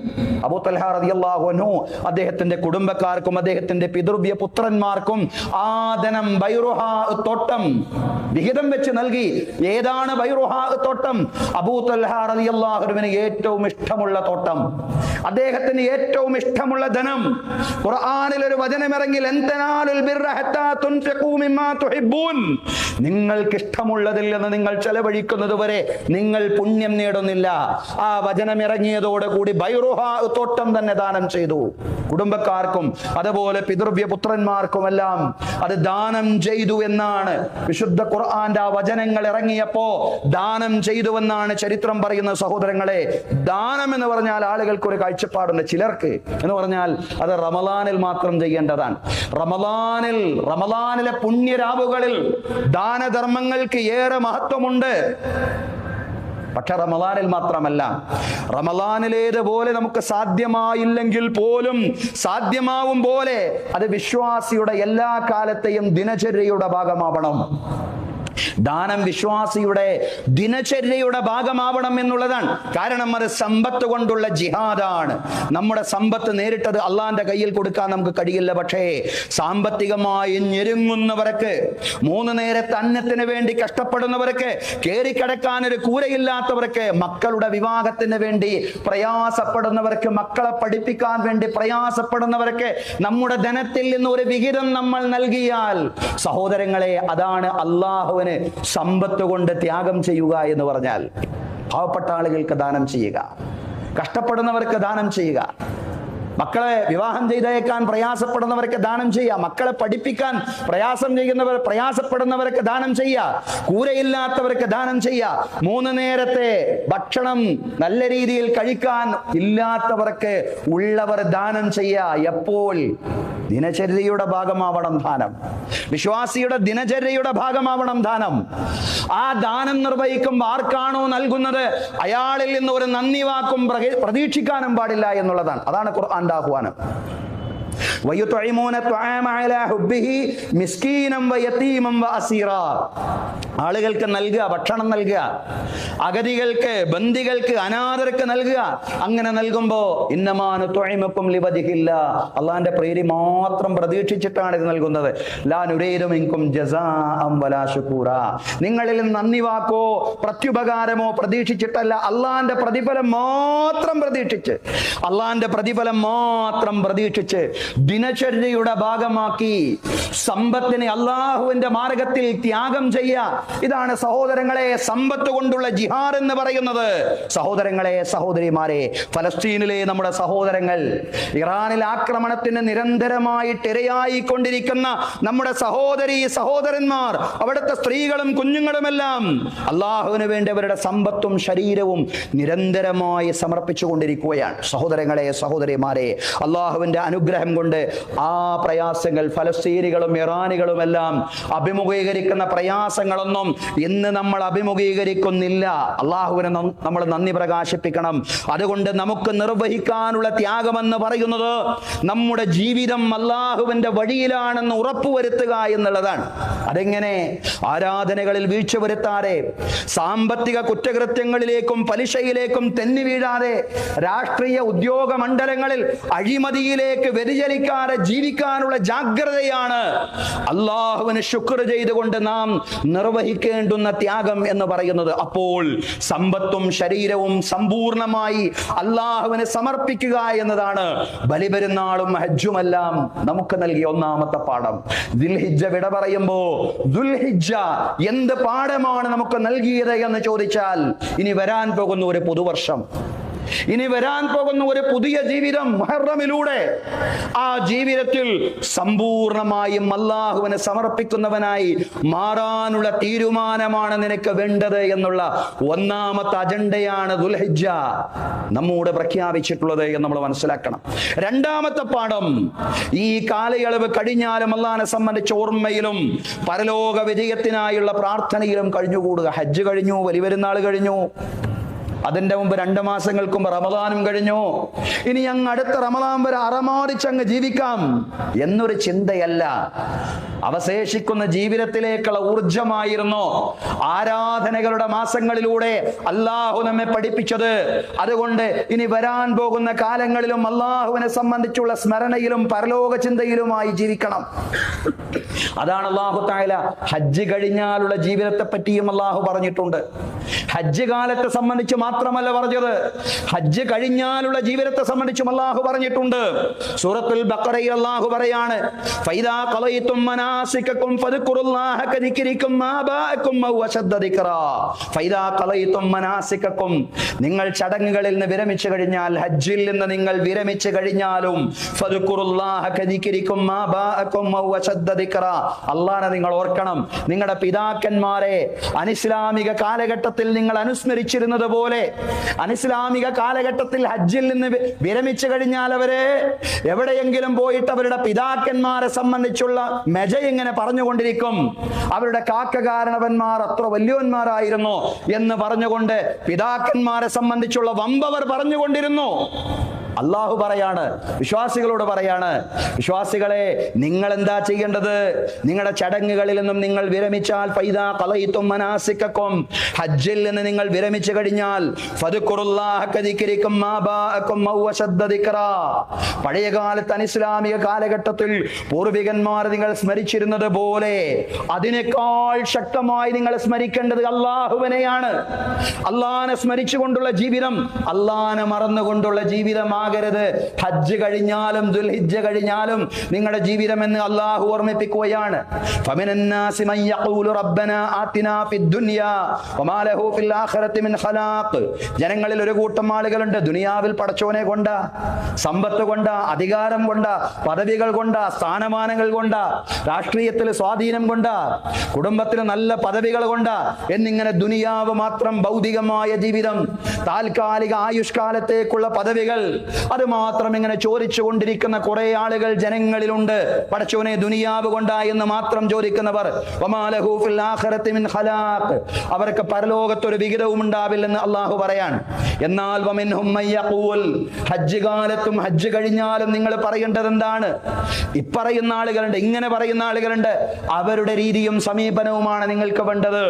അബൂ ത്വൽഹ റളിയല്ലാഹു അൻഹു അദ്ദേഹത്തിന്റെ കുടുംബക്കാർക്കും അദ്ദേഹത്തിന്റെ പിതൃവ്യ പുത്രന്മാർക്കും ആ ധനം ബൈറുഹാ തോട്ടം വിഹിതം വെച്ച് നൽകി. ഏതാണ് ബൈറുഹാ തോട്ടം? അബൂ ത്വൽഹ റളിയല്ലാഹു അൻഹുവിന് ഏറ്റവും ഇഷ്ടമുള്ള തോട്ടം, അദ്ദേഹത്തിന് ഏറ്റവും ഇഷ്ടമുള്ള ധനം. ഖുർആനിൽ ഒരു വചനം ഇറങ്ങി, ലൻ തനാലുൽ ബിർറ ഹത്താ തുൻഫിഖൂ മിമ്മാ തുഹിബ്ബൂൻ. നിങ്ങൾക്ക് ഇഷ്ടമുള്ളതിൽ നിന്ന് നിങ്ങൾ ചെലവഴിക്കുന്നത് വരെ നിങ്ങൾ പുണ്യം നേടുന്നില്ല. ആ വചനം ഇറങ്ങിയതോടുകൂടി ബൈറുഹാ തോട്ടം തന്നെ ദാനം ചെയ്തു. കുടുംബക്കാർക്കും അതുപോലെ പിതൃവ്യ പുത്രന്മാർക്കുമെല്ലാം അത് ദാനം ചെയ്തു എന്നാണ് വിശുദ്ധ ഖുർആന്റെ ആ വചനങ്ങൾ ഇറങ്ങിയപ്പോ ദാനം ചെയ്തുവെന്നാണ് ചരിത്രം പറയുന്ന സഹോദരങ്ങളെ. ദാനം എന്ന് പറഞ്ഞാൽ ആളുകൾക്ക് ഒരു കാഴ്ചപ്പാടുണ്ട്, ചിലർക്ക് എന്ന് പറഞ്ഞാൽ അത് റമളാനിൽ മാത്രം ചെയ്യേണ്ടതാണ്. റമളാനിലെ പുണ്യരാവുകളിൽ ദാനധർമ്മങ്ങൾക്ക് ഏറെ മഹത്വമുണ്ട്. പക്ഷെ റമളാനിൽ മാത്രമല്ല, റമളാനിലേതുപോലെ നമുക്ക് സാധ്യമായില്ലെങ്കിൽ പോലും സാധ്യമാവും പോലെ അത് വിശ്വാസിയുടെ എല്ലാ കാലത്തെയും ദിനചര്യയുടെ ഭാഗമാവണം. ദാനം വിശ്വാസിയുടെ ദിനചര്യയുടെ ഭാഗമാവണം എന്നുള്ളതാണ്. കാരണം അത് സമ്പത്ത് കൊണ്ടുള്ള ജിഹാദാണ്. നമ്മുടെ സമ്പത്ത് നേരിട്ടത് അള്ളാന്റെ കയ്യിൽ കൊടുക്കാൻ നമുക്ക് കഴിയില്ല. പക്ഷേ സാമ്പത്തികമായി ഞെരുങ്ങുന്നവർക്ക്, 3 നേരത്തെ അന്നത്തിന് വേണ്ടി കഷ്ടപ്പെടുന്നവർക്ക്, കേറിക്കിടക്കാൻ ഒരു കൂരയില്ലാത്തവർക്ക്, മക്കളുടെ വിവാഹത്തിന് വേണ്ടി പ്രയാസപ്പെടുന്നവർക്ക്, മക്കളെ പഠിപ്പിക്കാൻ വേണ്ടി പ്രയാസപ്പെടുന്നവർക്ക് നമ്മുടെ ധനത്തിൽ നിന്ന് ഒരു വിഹിതം നമ്മൾ നൽകിയാൽ, സഹോദരങ്ങളെ, അതാണ് അള്ളാഹുവിന് സമ്പത്ത് കൊണ്ട് ത്യാഗം ചെയ്യുക എന്ന് പറഞ്ഞാൽ. പാവപ്പെട്ട ആളുകൾക്ക് ദാനം ചെയ്യുക, കഷ്ടപ്പെടുന്നവർക്ക് ദാനം ചെയ്യുക, മക്കളെ വിവാഹം ചെയ്തേക്കാൻ പ്രയാസപ്പെടുന്നവർക്ക് ദാനം ചെയ്യുക, മക്കളെ പഠിപ്പിക്കാൻ പ്രയാസപ്പെടുന്നവർക്ക് ദാനം ചെയ്യുക, കൂരയില്ലാത്തവർക്ക് ദാനം ചെയ്യുക, 3 നേരത്തെ ഭക്ഷണം നല്ല രീതിയിൽ കഴിക്കാൻ ഇല്ലാത്തവർക്ക് ഉള്ളവർ ദാനം ചെയ്യുക. എപ്പോൾ? ദിനചര്യയുടെ ഭാഗമാവണം ദാനം. വിശ്വാസിയുടെ ദിനചര്യയുടെ ഭാഗമാവണം ദാനം. ആ ദാനം നിർവഹിക്കുമ്പോൾ ആർക്കാണോ നൽകുന്നത് അയാളിൽ നിന്ന് ഒരു നന്ദി വാക്കും പ്രതീക്ഷിക്കാനും പാടില്ല എന്നുള്ളതാണ്. അതാണ് ഖുർആന്റെ ആഹ്വാനം. ആളുകൾക്ക് നൽകുക, ഭക്ഷണം നൽകുക, അഗതികൾക്ക്, ബന്ദികൾക്ക്, അനാഥർക്ക് നൽകുക. അങ്ങനെ നൽകുമ്പോ ഇന്നമാനു തുഇമുക്കും ലിവജ്ഹില്ലാ, അള്ളാന്റെ പ്രീതി മാത്രം പ്രതീക്ഷിച്ചിട്ടാണ് ഇത് നൽകുന്നത്. ലാ നുരീദു മിൻകും ജസാഅൻ വലാ ശുകൂറാ, നിങ്ങളിൽ നന്ദി വാക്കോ പ്രത്യുപകാരമോ പ്രതീക്ഷിച്ചിട്ടല്ല, അള്ളാന്റെ പ്രതിഫലം മാത്രം പ്രതീക്ഷിച്ച് ദിനചര്യയുടെ ഭാഗമാക്കി സമ്പത്തിനെ അള്ളാഹുവിന്റെ മാർഗത്തിൽ ത്യാഗം ചെയ്യുക. ഇതാണ് സഹോദരങ്ങളെ സമ്പത്ത് കൊണ്ടുള്ള ജിഹാദ് എന്ന് പറയുന്നത്. സഹോദരങ്ങളെ, സഹോദരിമാരെ, ഫലസ്തീനിലെ നമ്മുടെ സഹോദരങ്ങൾ, ഇറാനിൽ ആക്രമണത്തിന് നിരന്തരമായിട്ട് ഇരയായിക്കൊണ്ടിരിക്കുന്ന നമ്മുടെ സഹോദരി സഹോദരന്മാർ, അവിടുത്തെ സ്ത്രീകളും കുഞ്ഞുങ്ങളുമെല്ലാം അള്ളാഹുവിന് വേണ്ടി അവരുടെ സമ്പത്തും ശരീരവും നിരന്തരമായി സമർപ്പിച്ചു കൊണ്ടിരിക്കുകയാണ്. സഹോദരങ്ങളെ, സഹോദരിമാരെ, അള്ളാഹുവിന്റെ അനുഗ്രഹം കൊണ്ട് ആ പ്രയാസങ്ങൾ ഫലസ്തീനികളും ഇറാനികളും എല്ലാം അഭിമുഖീകരിക്കുന്ന പ്രയാസങ്ങളൊന്നും ഇന്ന് നമ്മൾ അഭിമുഖീകരിക്കുന്നില്ല. അള്ളാഹുവിനെ നമ്മൾ നന്ദി പ്രകാശിപ്പിക്കണം. അതുകൊണ്ട് നമുക്ക് നിർവഹിക്കാനുള്ള ത്യാഗമെന്ന് പറയുന്നത് നമ്മുടെ ജീവിതം അള്ളാഹുവിന്റെ വഴിയിലാണെന്ന് ഉറപ്പുവരുത്തുക എന്നുള്ളതാണ്. അതെങ്ങനെ? ആരാധനകളിൽ വീഴ്ച വരുത്താതെ, സാമ്പത്തിക കുറ്റകൃത്യങ്ങളിലേക്കും പലിശയിലേക്കും തെന്നി വീഴാതെ, രാഷ്ട്രീയ ഉദ്യോഗ മണ്ഡലങ്ങളിൽ അഴിമതിയിലേക്ക് വ്യതിചലിക്കാതെ ജീവിക്കാനുള്ള ജാഗ്രതയാണ് അള്ളാഹുവിന് ശുക്ർ ചെയ്തുകൊണ്ട് നാം നിർവഹിക്കേണ്ടുന്ന ത്യാഗം എന്ന് പറയുന്നത്. അപ്പോൾ സമ്പത്തും ശരീരവും സമ്പൂർണമായി അള്ളാഹുവിന് സമർപ്പിക്കുക എന്നതാണ് ബലിപെരുന്നാളും ഹജ്ജുമെല്ലാം നമുക്ക് നൽകിയ ഒന്നാമത്തെ പാഠം. ദുൽഹിജ്ജ വിട പറയുമ്പോ ദുൽഹിജ്ജ എന്ത് പാഠമാണ് നമുക്ക് നൽകിയത് എന്ന് ചോദിച്ചാൽ, ഇനി വരാൻ പോകുന്ന ഒരു പുതുവർഷം, ഇനി വരാൻ പോകുന്ന ഒരു പുതിയ ജീവിതം മുഹറമിലൂടെ, ആ ജീവിതത്തിൽ സമ്പൂർണമായും അല്ലാഹുവിനെ സമർപ്പിക്കുന്നവനായി മാറാനുള്ള തീരുമാനമാണ് നിനക്ക് വേണ്ടത് എന്നുള്ള ഒന്നാമത്തെ അജണ്ടയാണ് ദുൽഹിജ്ജ നമ്മോട് പ്രഖ്യാപിച്ചിട്ടുള്ളത് എന്ന് നമ്മൾ മനസ്സിലാക്കണം. രണ്ടാമത്തെ പാഠം, ഈ കാലയളവ് കഴിഞ്ഞാലും അല്ലാഹുവിനെ സംബന്ധിച്ച് ഓർമ്മയിലും പരലോക വിജയത്തിനായുള്ള പ്രാർത്ഥനയിലും കഴിഞ്ഞുകൂടുക. ഹജ്ജ് കഴിഞ്ഞു, വലിയപെരുന്നാൾ കഴിഞ്ഞു, അതിന്റെ മുമ്പ് 2 മാസങ്ങൾക്ക് മുമ്പ് റമദാനും കഴിഞ്ഞു. ഇനി അങ്ങ് അടുത്ത റമദാൻ വരെ അറമാദിച്ചങ്ങ് ജീവിക്കാം എന്നൊരു ചിന്തയല്ല. അവശേഷിക്കുന്ന ജീവിതത്തിലേക്കുള്ള ഊർജമായിരുന്നു ആരാധനകളുടെ മാസങ്ങളിലൂടെ അള്ളാഹു നമ്മെ പഠിപ്പിച്ചത്. അതുകൊണ്ട് ഇനി വരാൻ പോകുന്ന കാലങ്ങളിലും അള്ളാഹുവിനെ സംബന്ധിച്ചുള്ള സ്മരണയിലും പരലോക ചിന്തയിലുമായി ജീവിക്കണം. അതാണ് അല്ലാഹു തആല ഹജ്ജ് കഴിഞ്ഞാലുള്ള ജീവിതത്തെ പറ്റിയും അള്ളാഹു പറഞ്ഞിട്ടുണ്ട്. ഹജ്ജ് കാലത്തെ സംബന്ധിച്ച് മാത്രമല്ല പറഞ്ഞത്, ഹജ്ജ് കഴിഞ്ഞാലുള്ള ജീവിതത്തെ സംബന്ധിച്ചും അള്ളാഹു പറഞ്ഞിട്ടുണ്ട്. സൂറത്തുൽ ബഖറയിൽ അള്ളാഹു പറയാണ്, ഫൈദാ ഖളൈതും മനാസികകും ഫദ്കുറുല്ലാഹ കദിക്രികും ആബാഅകും ഔ അശദ്ദ ദിക്റാ. ഫൈദാ ഖളൈതും മനാസികകും, നിങ്ങൾ ചടങ്ങുകളിൽ നിന്ന് വിരമിച്ചു കഴിഞ്ഞാൽ, ഹജ്ജിൽ നിന്ന് നിങ്ങൾ വിരമിച്ചു കഴിഞ്ഞാലും, ഫദ്കുറുല്ലാഹ കദിക്രികും ആബാഅകും ഔ അശദ്ദ ദിക്റാ, അല്ലാഹുവിനെ നിങ്ങൾ ഓർക്കണം. നിങ്ങളുടെ പിതാക്കന്മാരെ അനിസ്ലാമിക കാലഘട്ടത്തിൽ നിങ്ങൾ അനുസ്മരിച്ചിരുന്നത് പോലെ, അനിസ്ലാമിക കാലഘട്ടത്തിൽ ഹജ്ജിൽ നിന്ന് വിരമിച്ചു കഴിഞ്ഞാൽ അവരെ എവിടെയെങ്കിലും പോയിട്ട് അവരുടെ പിതാക്കന്മാരെ സംബന്ധിച്ചുള്ള മെജ ഇങ്ങനെ പറഞ്ഞുകൊണ്ടിരിക്കും. അവരുടെ കാക്കകാരണവന്മാർ അത്ര വലിയവന്മാരായിരുന്നു എന്ന് പറഞ്ഞുകൊണ്ട് പിതാക്കന്മാരെ സംബന്ധിച്ചുള്ള വമ്പവർ പറഞ്ഞുകൊണ്ടിരുന്നു. അള്ളാഹു പറയാണ്, വിശ്വാസികളോട് പറയാണ്, വിശ്വാസികളെ നിങ്ങൾ എന്താ ചെയ്യേണ്ടത്? നിങ്ങളുടെ ചടങ്ങുകളിൽ നിന്നും നിങ്ങൾ വിരമിച്ചാൽ, ഫൈദാ ഖളൈതും മനാസികകും, ഹജ്ജിൽ നിന്ന് നിങ്ങൾ വിരമിച്ചു കഴിഞ്ഞാൽ, ഫദ്കുറുല്ലാഹ കദിക്രികും ആബാഅകും ഔ അശദ്ദ ദിക്റാ, പഴയ കാലത്ത് അനിസ്ലാമിക കാലഘട്ടത്തിൽ പൂർവികന്മാർ നിങ്ങൾ സ്മരിച്ചിരുന്നത് പോലെ അതിനേക്കാൾ ശക്തമായി നിങ്ങൾ സ്മരിക്കേണ്ടത് അള്ളാഹുവിനെയാണ്. അള്ളാഹിനെ സ്മരിച്ചുകൊണ്ടുള്ള ജീവിതം, അള്ളാഹിനെ മറന്നുകൊണ്ടുള്ള ജീവിതം ആകരുത്. ഹജ്ജ് കഴിഞ്ഞാലും ദുൽഹിജ്ജ കഴിഞ്ഞാലും നിങ്ങളുടെ ജീവിതം എന്ന് അല്ലാഹു ഓർമ്മിപ്പിക്കുകയാണ്. ഫമിനന്നാസി മൻ യഖൂലു റബ്ബനാ ആതിനാ ഫിദ്ദുനിയാ വമാ ലഹു ഫിൽ ആഖിറതി മിൻ ഖലാഖ്. ജനങ്ങളിൽ ഒരു കൂട്ടം ആളുകളുണ്ട്, ദുനിയാവിൽ പടച്ചോനെ കൊണ്ട, സമ്പത്ത് കൊണ്ട, അധികാരം കൊണ്ട, പദവികൾ കൊണ്ട, സ്ഥാനമാനങ്ങൾ കൊണ്ട, രാഷ്ട്രീയത്തിൽ സ്വാധീനം കൊണ്ട, കുടുംബത്തിൽ നല്ല പദവികൾ കൊണ്ട എന്നിങ്ങനെ ദുനിയാവ് മാത്രം, ഭൗതികമായ ജീവിതം, താൽക്കാലിക ആയുഷ്കാലത്തേക്കുള്ള പദവികൾ, അത് മാത്രം ഇങ്ങനെ ചോദിച്ചു കൊണ്ടിരിക്കുന്ന കുറെ ആളുകൾ ജനങ്ങളിലുണ്ട്. പടച്ചോനെ ദുനിയാവ് കൊണ്ടാ എന്ന് മാത്രം ചോദിക്കുന്നവർ. വമാ ലഹു ഫിൽ ആഖിറതി മിൻ ഖലാഖ്, അവർക്ക് പരലോകത്തൊരു വിഹിതവും ഉണ്ടാവില്ലെന്ന് അള്ളാഹു പറയാൻ. എന്നാൽ വമിൻഹും മൻ യഖൂൽ, ഹജ്ജ് കാലത്തും ഹജ്ജ് കഴിഞ്ഞാലും നിങ്ങൾ പറയേണ്ടത് എന്താണ്? ഇപ്പറയുന്ന ആളുകളുണ്ട്, ഇങ്ങനെ പറയുന്ന ആളുകളുണ്ട്. അവരുടെ രീതിയും സമീപനവുമാണ് നിങ്ങൾക്ക് വേണ്ടത്.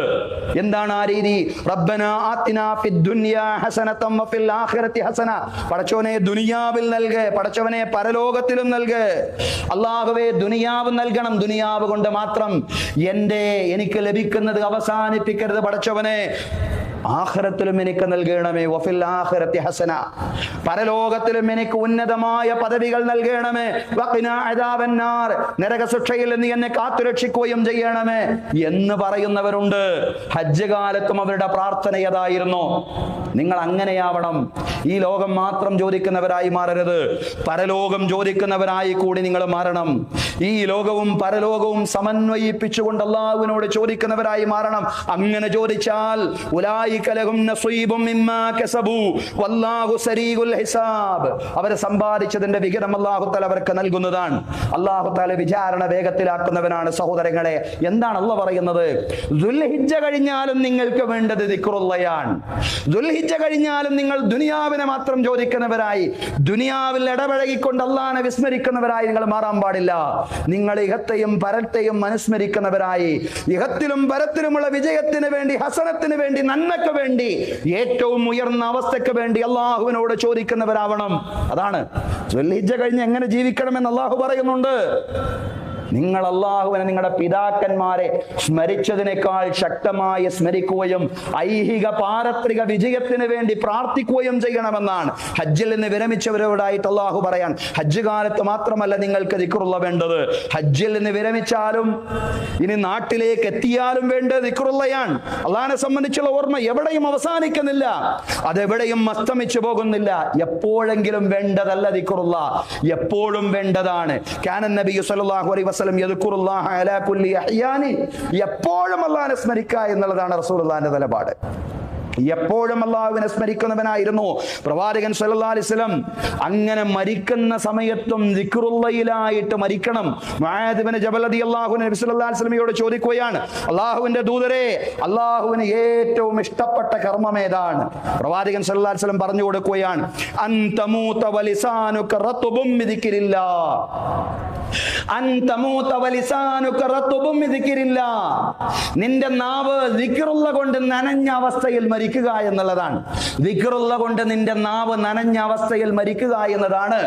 എന്താണ് ആ രീതി? റബ്ബനാ ആതിനാ ഫിദ്ദുനിയാ ഹസനതൻ വഫിൽ ആഖിറതി ഹസന, പടച്ചോനെ ദുനിയാവിൽ നൽക്, പടച്ചവനെ പരലോകത്തിലും നൽക്. അല്ലാഹുവേ ദുനിയാവ് നൽകണം, ദുനിയാവ് കൊണ്ട് മാത്രം എനിക്ക് ലഭിക്കുന്നത് അവസാനിപ്പിക്കരുത് പടച്ചവനെ. ആഖിറത്തിലും എനിക്ക് നൽകണമേ. വഫിൽ ആഖിറതി ഹസന, പരലോകത്തിലും എനിക്ക് ഉന്നതമായ പദവികൾ നൽകണമേ. വഖിനാ അദാബന്നാർ, നരകശിക്ഷയിൽ നിന്ന് എന്നെ കാത്തുരക്ഷിക്കുകയും ചെയ്യണമേ എന്ന് പറയുന്നവരുണ്ട്. ഹജ്ജ് കാലത്തും അവരുടെ പ്രാർത്ഥന ഏതായിരുന്നു? നിങ്ങൾ അങ്ങനെയാവണം. ഈ ലോകം മാത്രം ചോദിക്കുന്നവരായി മാറരുത്, പരലോകം ചോദിക്കുന്നവരായി കൂടി നിങ്ങൾ മാറണം. ഈ ലോകവും പരലോകവും സമന്വയിപ്പിച്ചുകൊണ്ട് അല്ലാഹുവിനോട് ചോദിക്കുന്നവരായി മാറണം. അങ്ങനെ ചോദിച്ചാൽ ഉലൈക ലഹും നസീബും മിമ്മാ കസബു വല്ലാഹു സരീഉൽ ഹിസാബ്, അവർ സമ്പാദിച്ചതിന്റെ വിഹിതം അല്ലാഹു തആല അവർക്ക് നൽകുന്നതാണ്. അല്ലാഹു തആല വിചാരണ വേഗത്തിലാക്കുന്നവനാണ്. സഹോദരങ്ങളെ, എന്താണ് അല്ലാഹു പറയുന്നത്? ദുൽഹിജ്ജ കഴിഞ്ഞാലും നിങ്ങൾക്ക് വേണ്ടത് ദിക്റുള്ളയാണ്. ദുൽഹിജ്ജ കഴിഞ്ഞാലും നിങ്ങൾ ദുനിയാവിനെ മാത്രം ചോദിക്കുന്നവരായി, ദുനിയാവിൽ ഇടപഴകിക്കൊണ്ട് അല്ലാഹുവിനെ വിസ്മരിക്കുന്നവരായി നിങ്ങൾ മാറാൻ പാടില്ല. നിങ്ങൾ ഇഹത്തെയും പരത്തെയും അനുസ്മരിക്കുന്നവരായി, ഇഹത്തിലും പരത്തിലുമുള്ള വിജയത്തിന് വേണ്ടി, ഹസനത്തിന് വേണ്ടി, നന്മയ്ക്ക് വേണ്ടി, ഏറ്റവും ഉയർന്ന അവസ്ഥയ്ക്ക് വേണ്ടി അല്ലാഹുവിനോട് ചോദിക്കുന്നവരാവണം. അതാണ് ദുൽഹിജ്ജ കഴിഞ്ഞ് എങ്ങനെ ജീവിക്കണമെന്ന് അല്ലാഹു പറയുന്നുണ്ട്. നിങ്ങൾ അല്ലാഹുവിനെ നിങ്ങളുടെ പിതാക്കന്മാരെ സ്മരിച്ചതിനേക്കാൾ ശക്തമായി സ്മരിക്കുകയും ഐഹിക പാരത്രിക വിജയത്തിന് വേണ്ടി പ്രാർത്ഥിക്കുകയും ചെയ്യണമെന്നാണ് ഹജ്ജിൽ നിന്ന് വിരമിച്ചവരോടായിട്ട് അല്ലാഹു പറയാൻ. ഹജ്ജ് കാലത്ത് മാത്രമല്ല നിങ്ങൾക്ക് ദിക്റുള്ള വേണ്ടത്, ഹജ്ജിൽ നിന്ന് വിരമിച്ചാലും ഇനി നാട്ടിലേക്ക് എത്തിയാലും വേണ്ടത് ദിക്റുള്ളയാണ്. അല്ലാഹുവിനെ സംബന്ധിച്ചുള്ള ഓർമ്മ എവിടെയും അവസാനിക്കുന്നില്ല, അതെവിടെയും അസ്തമിച്ചു പോകുന്നില്ല. എപ്പോഴെങ്കിലും വേണ്ടതല്ല ദിക്റുള്ള, എപ്പോഴും വേണ്ടതാണ്. കാനൻ നബി സല്ലല്ലാഹു അലൈഹി വസല്ലം യദ്കുറുല്ലാഹ അലാ കുല്ലി അഹ്യാനി, എപ്പോഴും അല്ലാഹുവിനെ സ്മരിക്കുക എന്നുള്ളതാണ് റസൂലുള്ളാഹിന്റെ നിലപാട്. എപ്പോഴും അല്ലാഹുവിനെ സ്മരിക്കുന്നവനായിരുന്നു പ്രവാചകൻ സല്ലല്ലാഹു അലൈഹി വസല്ലം. അങ്ങനെ മരിക്കുന്ന സമയത്തും ദിക്റുള്ളയിലായിട്ട് മരിക്കണം. മുആദ് ഇബ്നു ജബൽ റളിയല്ലാഹു അൻഹു നബി സല്ലല്ലാഹു അലൈഹി വസല്ലമയോട് ചോദിക്കുകയാണ്, അല്ലാഹുവിന്റെ ദൂതരെ, അല്ലാഹുവിന് ഏറ്റവും ഇഷ്ടപ്പെട്ട കർമ്മം ഏതാണ്? പ്രവാചകൻ സല്ലല്ലാഹു അലൈഹി വസല്ലം പറഞ്ഞു കൊടുക്കുകയാണ്, അൻ തമൂത വലിസാനുക റത്ബും ബിദിക്രില്ലാഹ്, അൻ തമൂത വലിസാനുക റത്ബും ബിദിക്രില്ലാഹ്, നിന്റെ നാവ് ദിക്റുള്ള കൊണ്ട് നനഞ്ഞ അവസ്ഥയിൽ മരിക്കുക എന്നുള്ളതാണ്. ദിക്റുള്ള കൊണ്ട് നിന്റെ നാവ് നനഞ്ഞ അവസ്ഥയിൽ മരിക്കുക എന്നതാണ്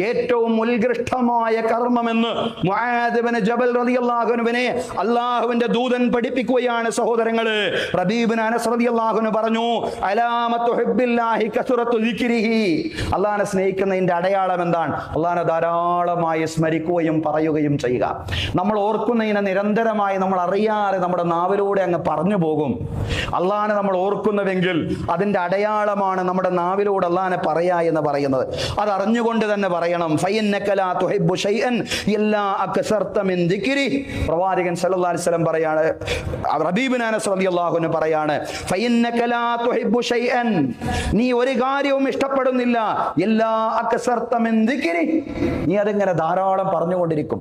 ഏറ്റവും ഉത്കൃഷ്ടമായ കർമ്മമെന്ന് മുആദ് ഇബ്നു ജബൽ റളിയല്ലാഹു അൻഹുവിനെ അല്ലാഹുവിന്റെ ദൂതൻ പഠിപ്പിക്കുകയാണ്. സഹോദരങ്ങളെ, റബീ ഇബ്നു അനസ് റളിയല്ലാഹു അൻഹു പറഞ്ഞു, അലാമത്തു ഹുബ്ബില്ലാഹി കസറത്തു ദിക്രിഹി, അല്ലാഹുവിനെ സ്നേഹിക്കുന്നതിന്റെ അടയാളം എന്താണ്? അല്ലാഹുവിനെ ധാരാളമായി സ്മരിക്കുകയും പറയുകയും ചെയ്യുക. നമ്മൾ ഓർക്കുന്നതിനെ നിരന്തരമായി നമ്മൾ അറിയാതെ നമ്മുടെ നാവിലൂടെ അങ്ങ് പറഞ്ഞു പോകും. അല്ലാഹുവിനെ നമ്മൾ ഓർക്കുന്നുവെങ്കിൽ അതിന്റെ അടയാളമാണ് നമ്മുടെ നാവിലൂടെ അല്ലാഹുവിനെ പറയാ എന്ന് പറയുന്നത്. അത് അറിഞ്ഞുകൊണ്ട് തന്നെ പറയണം. ഫഇന്നക ലാ തുഹിബ്ബു ശൈഅൻ ഇല്ലാ അക്സർത മിൻ ദിക്രി, പ്രവാചകൻ സല്ലല്ലാഹു അലൈഹി വസല്ലം പറയാണ്, റബീ ഇബ്നു അനസ് റളിയല്ലാഹു അൻഹു പറയാണ്, ഫഇന്നക ലാ തുഹിബ്ബു ശൈഅൻ, നീ ഒരു കാര്യവും ഇഷ്ടപ്പെടുന്നില്ല, ഇല്ലാ അക്സർത മിൻ ദിക്രി, നീ അതിങ്ങനെ ധാരാളം പറഞ്ഞുകൊണ്ടിരിക്കും.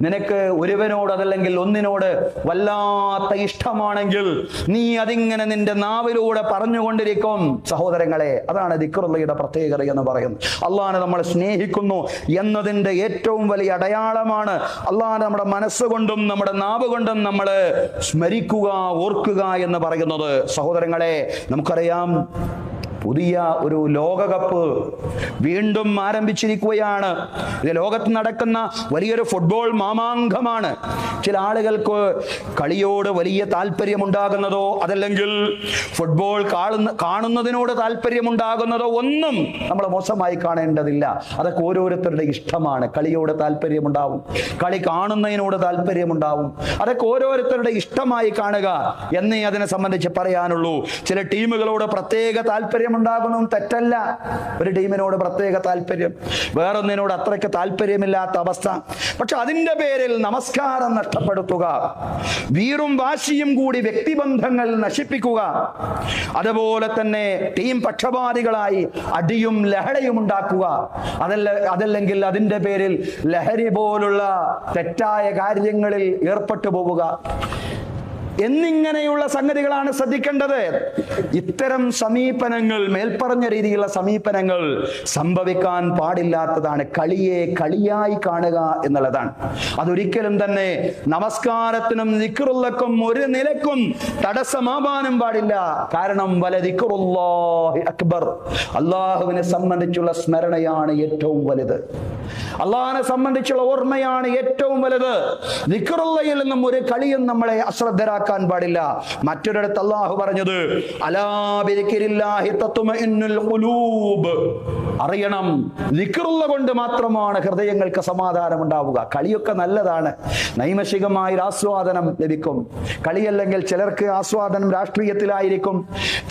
നിനക്ക് ഒരുവനോട് അതല്ലെങ്കിൽ ഒന്നിനോട് വല്ലാത്ത ഇഷ്ടമാണെങ്കിൽ നീ അതിങ്ങനെ നിന്റെ നാവിലൂടെ പറഞ്ഞുകൊണ്ടിരിക്കും. സഹോദരങ്ങളെ, അതാണ് ദിക്റുള്ളയുടെ പ്രത്യേകത എന്ന് പറയുന്നത്. അല്ലാഹുവിനെ നമ്മൾ സ്നേഹിക്കുന്നു എന്നതിന്റെ ഏറ്റവും വലിയ അടയാളമാണ് അല്ലാഹുവിനെ നമ്മുടെ മനസ്സുകൊണ്ടും നമ്മുടെ നാവ് കൊണ്ടും നമ്മൾ സ്മരിക്കുക, ഓർക്കുക എന്ന് പറയുന്നത്. സഹോദരങ്ങളെ, നമുക്കറിയാം, പുതിയ ഒരു ലോകകപ്പ് വീണ്ടും ആരംഭിച്ചിരിക്കുകയാണ്. ഇത് ലോകത്ത് നടക്കുന്ന വലിയൊരു ഫുട്ബോൾ മാമാങ്കമാണ്. ചില ആളുകൾക്ക് കളിയോട് വലിയ താല്പര്യമുണ്ടാകുന്നതോ അതല്ലെങ്കിൽ ഫുട്ബോൾ കാണുന്നതിനോട് താല്പര്യമുണ്ടാകുന്നതോ ഒന്നും നമ്മൾ മോശമായി കാണേണ്ടതില്ല. അതൊക്കെ ഓരോരുത്തരുടെ ഇഷ്ടമാണ്. കളിയോട് താല്പര്യമുണ്ടാവും, കളി കാണുന്നതിനോട് താല്പര്യമുണ്ടാവും, അതൊക്കെ ഓരോരുത്തരുടെ ഇഷ്ടമായി കാണുക എന്നേ അതിനെ സംബന്ധിച്ച് പറയാനുള്ളൂ. ചില ടീമുകളോട് പ്രത്യേക താല്പര്യം ഉണ്ടാകുന്നതും തെറ്റല്ല. ഒരു ടീമിനോട് പ്രത്യേക താല്പര്യം, വേറൊന്നിനോട് അത്രയ്ക്ക് താല്പര്യമില്ലാത്ത അവസ്ഥ. പക്ഷെ അതിന്റെ പേരിൽ നമസ്കാരം നഷ്ടപ്പെടുത്തുക, വീറും വാശിയും കൂടി വ്യക്തിബന്ധങ്ങൾ നശിപ്പിക്കുക, അതുപോലെ തന്നെ ടീം പക്ഷപാതികളായി അടിയും ലഹളയും ഉണ്ടാക്കുക, അതല്ലെങ്കിൽ അതിന്റെ പേരിൽ ലഹരി പോലുള്ള തെറ്റായ കാര്യങ്ങളിൽ ഏർപ്പെട്ടു പോവുക എന്നിങ്ങനെയുള്ള സംഗതികളാണ് ശ്രദ്ധിക്കേണ്ടത്. ഇത്തരം സമീപനങ്ങൾ, മേൽപ്പറഞ്ഞ രീതിയിലുള്ള സമീപനങ്ങൾ സംഭവിക്കാൻ പാടില്ലാത്തതാണ്. കളിയെ കളിയായി കാണുക എന്നുള്ളതാണ്. അതൊരിക്കലും തന്നെ നമസ്കാരത്തിനും ദിക്റുള്ളക്കും ഒരു നിലക്കും തടസ്സമാവാനും പാടില്ല. കാരണം വല ദിക്റുല്ലാഹി അക്ബർ, അല്ലാഹുവിനെ സംബന്ധിച്ചുള്ള സ്മരണയാണ് ഏറ്റവും വലുത്, അല്ലാഹുവിനെ സംബന്ധിച്ചുള്ള ഓർമ്മയാണ് ഏറ്റവും വലുത്. ദിക്റുള്ളയിൽ നിന്നും ഒരു കളിയും നമ്മളെ അശ്രദ്ധരാക്കി ഒഴിവാക്കാൻ പാടില്ല. മറ്റൊരിടത്ത് അല്ലാഹു പറഞ്ഞത് അലാ ബിദിക്രില്ലാഹി തത്മഇന്നുൽ ഖുലൂബ്, അറിയണം ദിക്റുള്ള കൊണ്ട് മാത്രമാണ് ഹൃദയങ്ങൾക്ക് സമാധാനം ഉണ്ടാവുക. കളിയൊക്കെ നല്ലതാണ്, നൈമിഷികമായ ആസ്വാദനം ലഭിക്കും. കളിയല്ലെങ്കിൽ ചിലർക്ക് ആസ്വാദനം രാഷ്ട്രീയത്തിലായിരിക്കും,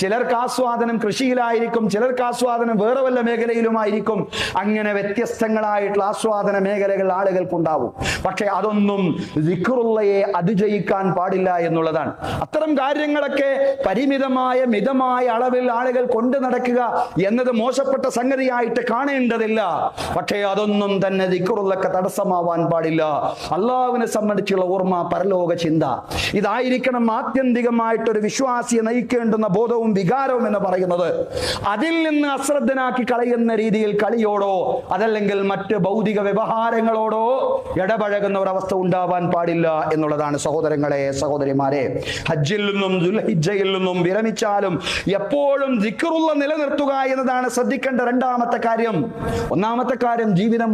ചിലർക്ക് ആസ്വാദനം കൃഷിയിലായിരിക്കും, ചിലർക്ക് ആസ്വാദനം വേറെ വല്ല മേഖലയിലുമായിരിക്കും. അങ്ങനെ വ്യത്യസ്തങ്ങളായിട്ടുള്ള ആസ്വാദന മേഖലകൾ ആളുകൾക്കുണ്ടാവും. പക്ഷെ അതൊന്നും ദിക്റുള്ളയെ അതിജയിക്കാൻ പാടില്ല എന്നുള്ളതാണ്. അത്തരം കാര്യങ്ങളൊക്കെ പരിമിതമായ മിതമായ അളവിൽ ആളുകൾ കൊണ്ടു നടക്കുക എന്നത് മോശപ്പെട്ട സംഗതിയായിട്ട് കാണേണ്ടതില്ല. പക്ഷേ അതൊന്നും തന്നെ ദിക്റുള്ളക്ക് തടസ്സമാവാൻ പാടില്ല. അള്ളാഹുവിനെ സംബന്ധിച്ചുള്ള ഓർമ്മ, പരലോക ചിന്ത, ഇതായിരിക്കണം ആത്യന്തികമായിട്ടൊരു വിശ്വാസിയെ നയിക്കേണ്ടുന്ന ബോധവും വികാരവും എന്ന് പറയുന്നത്. അതിൽ നിന്ന് അശ്രദ്ധനാക്കി കളയുന്ന രീതിയിൽ കളിയോടോ അതല്ലെങ്കിൽ മറ്റ് ഭൗതിക വ്യവഹാരങ്ങളോടോ ഇടപഴകുന്ന ഒരവസ്ഥ ഉണ്ടാവാൻ പാടില്ല എന്നുള്ളതാണ്. സഹോദരങ്ങളെ, സഹോദരിമാരെ, ഹജ്ജിൽ നിന്നും ദുൽഹിജ്ജയിൽ നിന്നും വിരമിച്ചാലും എപ്പോഴും ദിക്റുള്ള നിലനിർത്തുക എന്നതാണ് ശ്രദ്ധിക്കേണ്ട രണ്ടാമത്തെ കാര്യം. ഒന്നാമത്തെ കാര്യം ജീവിതം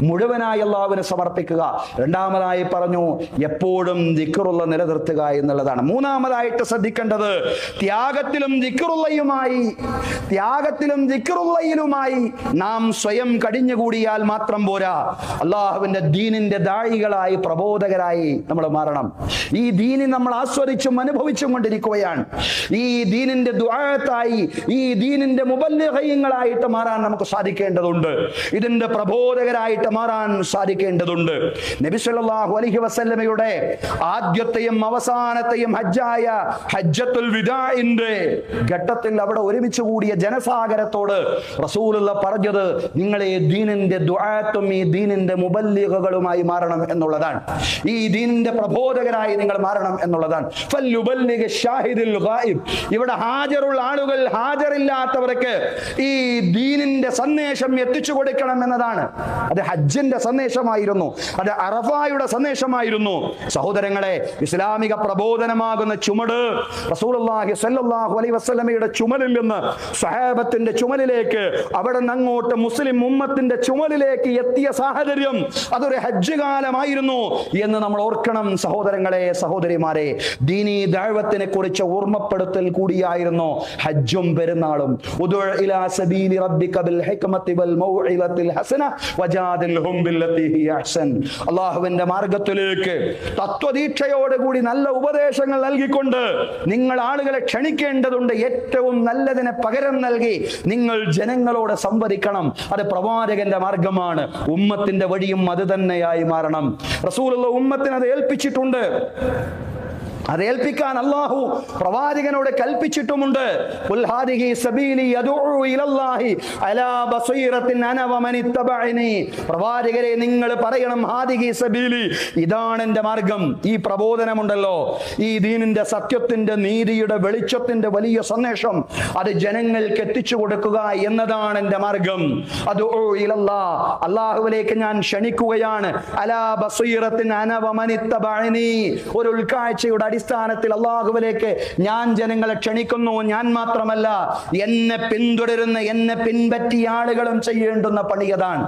മുഴുവനായി അല്ലാഹുവിന് സമർപ്പിക്കുക. രണ്ടാമതായി പറഞ്ഞു എപ്പോഴും ദിക്റുള്ള നിലനിർത്തുക എന്നുള്ളതാണ്. മൂന്നാമതായിട്ട് ശ്രദ്ധിക്കേണ്ടത് ത്യാഗത്തിലും ദിക്റുള്ളയിലുമായി നാം സ്വയം കടിഞ്ഞുകൂടിയാൽ മാത്രം പോരാ. അള്ളാഹുവിന്റെ ദീനിന്റെ ദാഴികളായി, പ്രബോധകരായി നമ്മൾ മാറണം. ഈ ദീനി നമ്മൾ ആസ്വദിച്ചും അനുഭവിച്ചും കൊണ്ടിരിക്കുകയാണ്. ഈ ദീനിന്റെ ദുആത്തായി, ഈ ദീനിന്റെ മുബല്ലിഗീങ്ങളായിട്ട് മാറാൻ നമുക്ക് സാധിക്കേണ്ടതുണ്ട്. ഇതിന്റെ പ്രബോധകരായിട്ട് മാറാൻ സാധിക്കേണ്ടതുണ്ട്. നബി സല്ലല്ലാഹു അലൈഹി വസല്ലമയുടെ ആദ്യത്തെയും അവസാനത്തെയും ഹജ്ജായ ഹജ്ജത്തുൽ വിദാഇന്റെ ഘട്ടത്തിൽ അവിടെ ഒരുമിച്ച് കൂടിയ ജനസാഗരത്തോട് റസൂലുള്ള പറഞ്ഞത് നിങ്ങളെ ദീനിന്റെ ദുആത്തും ഈ ദീനിന്റെ മുബല്ലിഗുകളുമായി മാറണം എന്നുള്ളതാണ്. ഈ ദീനിന്റെ പ്രബോധകരായി നിങ്ങൾ മാറണം എന്നുള്ളതാണ്. ഫൽയുബല്ലിഗ ഷാഹിദുൽ ഗായിബ്, ഇവിടെ ഹാജറുള്ള ആളുകൾ ഹാജറില്ലാത്തവർക്ക് ഈ ദീനിന്റെ സന്ദേശം എത്തിച്ചു കൊടുക്കണം എന്നതാണ്. അത് ഹജ്ജിന്റെ സന്ദേശമായിരുന്നു, അത് അറഫായുടെ സന്ദേശമായിരുന്നു. സഹോദരങ്ങളെ, ഇസ്ലാമിക പ്രബോധനമാകുന്ന ചുമട് റസൂലുള്ളാഹി സ്വല്ലല്ലാഹു അലൈഹി വസല്ലമയുടെ ചുമലിൽ നിന്ന് സ്വഹാബത്തിന്റെ ചുമലിലേക്ക്, അവിടെ നിന്ന് അങ്ങോട്ട് മുസ്ലിം ഉമ്മത്തിന്റെ ചുമലിലേക്ക് എത്തിയ സാഹചര്യം അതൊരു ഹജ്ജ് കാലമായിരുന്നു എന്ന് നമ്മൾ ഓർക്കണം. സഹോദരങ്ങളെ, സഹോദരിമാരെ, ദീനീ ദഅവത്തിനെ കുറിച്ച് ഓർമ്മപ്പെടുത്തൽ കൂടിയായിരുന്നു ഹജ്ജും പെരുന്നാളും. ഉദു ഇലാ സബീലി റബ്ബിക ബിൽ ഹിക്മതി വൽ മൗഇദത്തിൽ ഹസന വജാദിൽഹും ബില്ലതി ഹി അഹ്സൻ. അല്ലാഹുവിന്റെ മാർഗ്ഗത്തിലേക്ക് തത്വദീക്ഷയോടുകൂടി നല്ല ഉപദേശങ്ങൾ നൽകിക്കൊണ്ട് നിങ്ങൾ ആളുകളെ ക്ഷണിക്കേണ്ടതുണ്ട്. ഏറ്റവും നല്ലതിനെ പകരം നൽകി നിങ്ങൾ ജനങ്ങളോട് സംവദിക്കണം. അത് പ്രവാചകന്റെ മാർഗമാണ്. ഉമ്മത്തിന്റെ വഴിയും അത് തന്നെയായി മാറണം. റസൂലുള്ള ഉമ്മത്തിന് അത് ഏൽപ്പിച്ചിട്ടുണ്ട്. അത് ഏൽപ്പിക്കാൻ അല്ലാഹു പ്രവാചകനോട് കൽപ്പിച്ചിട്ടുമുണ്ട്. ഖുൽ ഹാദിഹി സബീലി യദ്ഉ ഇലല്ലാഹി അലാ ബസീറത്തിൻ അന വമൻ ഇത്തബഅനി. പ്രവാചകരെ, നിങ്ങൾ പറയണം ഹാദിഹി സബീലി, ഇതാണ് എൻ്റെ മാർഗം. ഈ പ്രബോധനമുണ്ടല്ലോ, ഈ ദീനിന്റെ സത്യത്തിന്റെ നീതിയുടെ വെളിച്ചത്തിന്റെ വലിയ സന്ദേശം അത് ജനങ്ങൾക്ക് എത്തിച്ചു കൊടുക്കുക എന്നതാണ് എൻ്റെ മാർഗം. അദ്ഉ ഇലല്ലാഹ്, അല്ലാഹുവിലേക്ക് ഞാൻ ക്ഷണിക്കുകയാണ്. അലാ ബസീറത്തിൻ അന വമൻ ഇത്തബഅനി, ഒരു ഉൾക്കാഴ്ചയുടെ അടിസ്ഥാനത്തിൽ അല്ലാഹുവിലേക്ക് ഞാൻ ജനങ്ങളെ ക്ഷണിക്കുന്നു. ഞാൻ മാത്രമല്ല, എന്നെ പിന്തുടരുന്ന, എന്നെ പിൻപറ്റിയ ആളുകളും ചെയ്യേണ്ടുന്ന പണി അതാണ്.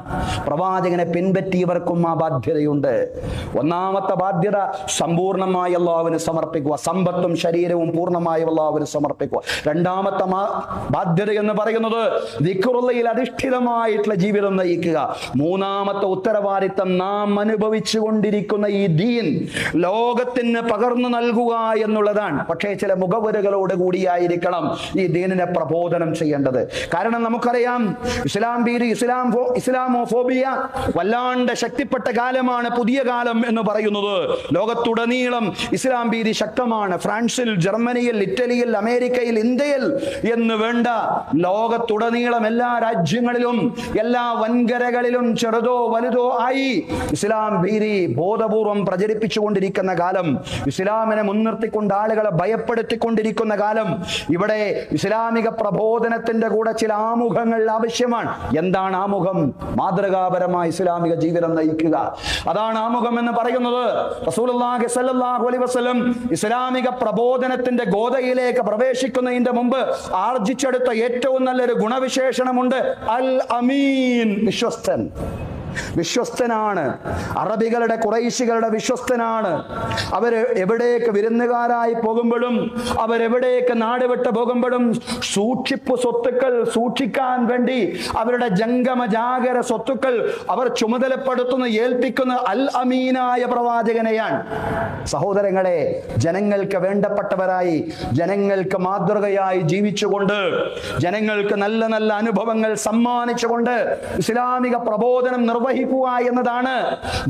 പ്രവാചകനെ പിൻപറ്റിയവർക്കും ആ ബാധ്യതയുണ്ട്. ഒന്നാമത്തെ ബാധ്യത സമ്പൂർണമായി അല്ലാഹുവിന് സമർപ്പിക്കുക, സമ്പത്തും ശരീരവും പൂർണ്ണമായി അല്ലാഹുവിന് സമർപ്പിക്കുക. രണ്ടാമത്തെ ബാധ്യത എന്ന് പറയുന്നത് ദിക്റുള്ളയിൽ അധിഷ്ഠിതമായിട്ടുള്ള ജീവിതം നയിക്കുക. മൂന്നാമത്തെ ഉത്തരവാദിത്തം നാം അനുഭവിച്ചു കൊണ്ടിരിക്കുന്ന ഈ ദീൻ ലോകത്തിന് പകർന്നു നൽകുക എന്നുള്ളതാണ്. പക്ഷേ ചില മുഖവരകളോട് കൂടിയായിരിക്കണം ഈ ദീനിനെ പ്രബോധനം ചെയ്യേണ്ടത്. കാരണം നമുക്കറിയാം, ഇസ്ലാം ഭീതി, ഇസ്ലാമോഫോബിയ വല്ലാണ്ട് ശക്തിപ്പെട്ട കാലമാണ് പുതിയ കാലം എന്ന് പറയുന്നത്. ലോകത്തുടനീളം ഇസ്ലാം ഭീതി ശക്തമാണ്. ഫ്രാൻസിൽ, ജർമ്മനിയിൽ, ഇറ്റലിയിൽ, അമേരിക്കയിൽ, ഇന്ത്യയിൽ എന്ന് വേണ്ട ലോകത്തുടനീളം എല്ലാ രാജ്യങ്ങളിലും എല്ലാ വൻകരകളിലും ചെറുതോ വലുതോ ആയി ഇസ്ലാം ഭീതി ബോധപൂർവം പ്രചരിപ്പിച്ചുകൊണ്ടിരിക്കുന്ന കാലം, ഇസ്ലാമിനെ മുൻനിർത്തിക്കൊണ്ട് ആളുകളെ ഭയപ്പെടുത്തിക്കൊണ്ടിരിക്കുന്ന കാലം. ഇവിടെ ഇസ്ലാമിക പ്രബോധനത്തിന്റെ കൂടെ ചില ആമുഖങ്ങൾ ആവശ്യമാണ്. എന്താണ് ആമുഖം? മാതൃകാപരമായ ഇസ്ലാമിക ജീവിതം നയിക്കുക, അതാണ് ആമുഖം എന്ന് പറയുന്നത്. റസൂലുള്ളാഹി സ്വല്ലല്ലാഹു അലൈഹി വസല്ലം ഇസ്ലാമിക പ്രബോധനത്തിന്റെ ഗോദയിലേക്ക് പ്രവേശിക്കുന്നതിന്റെ മുമ്പ് ആർജിച്ചെടുത്ത ഏറ്റവും നല്ലൊരു ഗുണവിശേഷണമുണ്ട്, അൽ അമീൻ, വിശ്വസ്തൻ. വിശ്വസ്തനാണ്. അറബികളുടെ ഖുറൈശികളുടെ വിശ്വസ്തനാണ്. അവര് എവിടേക്ക് വിരുന്നുകാരായി പോകുമ്പോഴും അവരെവിടേക്ക് നാട് വിട്ട് പോകുമ്പോഴും സൂക്ഷിപ്പ് സ്വത്തുക്കൾ സൂക്ഷിക്കാൻ വേണ്ടി അവരുടെ ജംഗമ ജാഗര സ്വത്തുക്കൾ അവർ ചുമതലപ്പെടുത്തുന്ന ഏൽപ്പിക്കുന്ന അൽ അമീനായ പ്രവാചകനെയാണ്. സഹോദരങ്ങളെ, ജനങ്ങൾക്ക് വേണ്ടപ്പെട്ടവരായി, ജനങ്ങൾക്ക് മാതൃകയായി ജീവിച്ചുകൊണ്ട്, ജനങ്ങൾക്ക് നല്ല നല്ല അനുഭവങ്ങൾ സമ്മാനിച്ചുകൊണ്ട് ഇസ്ലാമിക പ്രബോധനം നിർവഹിക്കുക എന്നതാണ്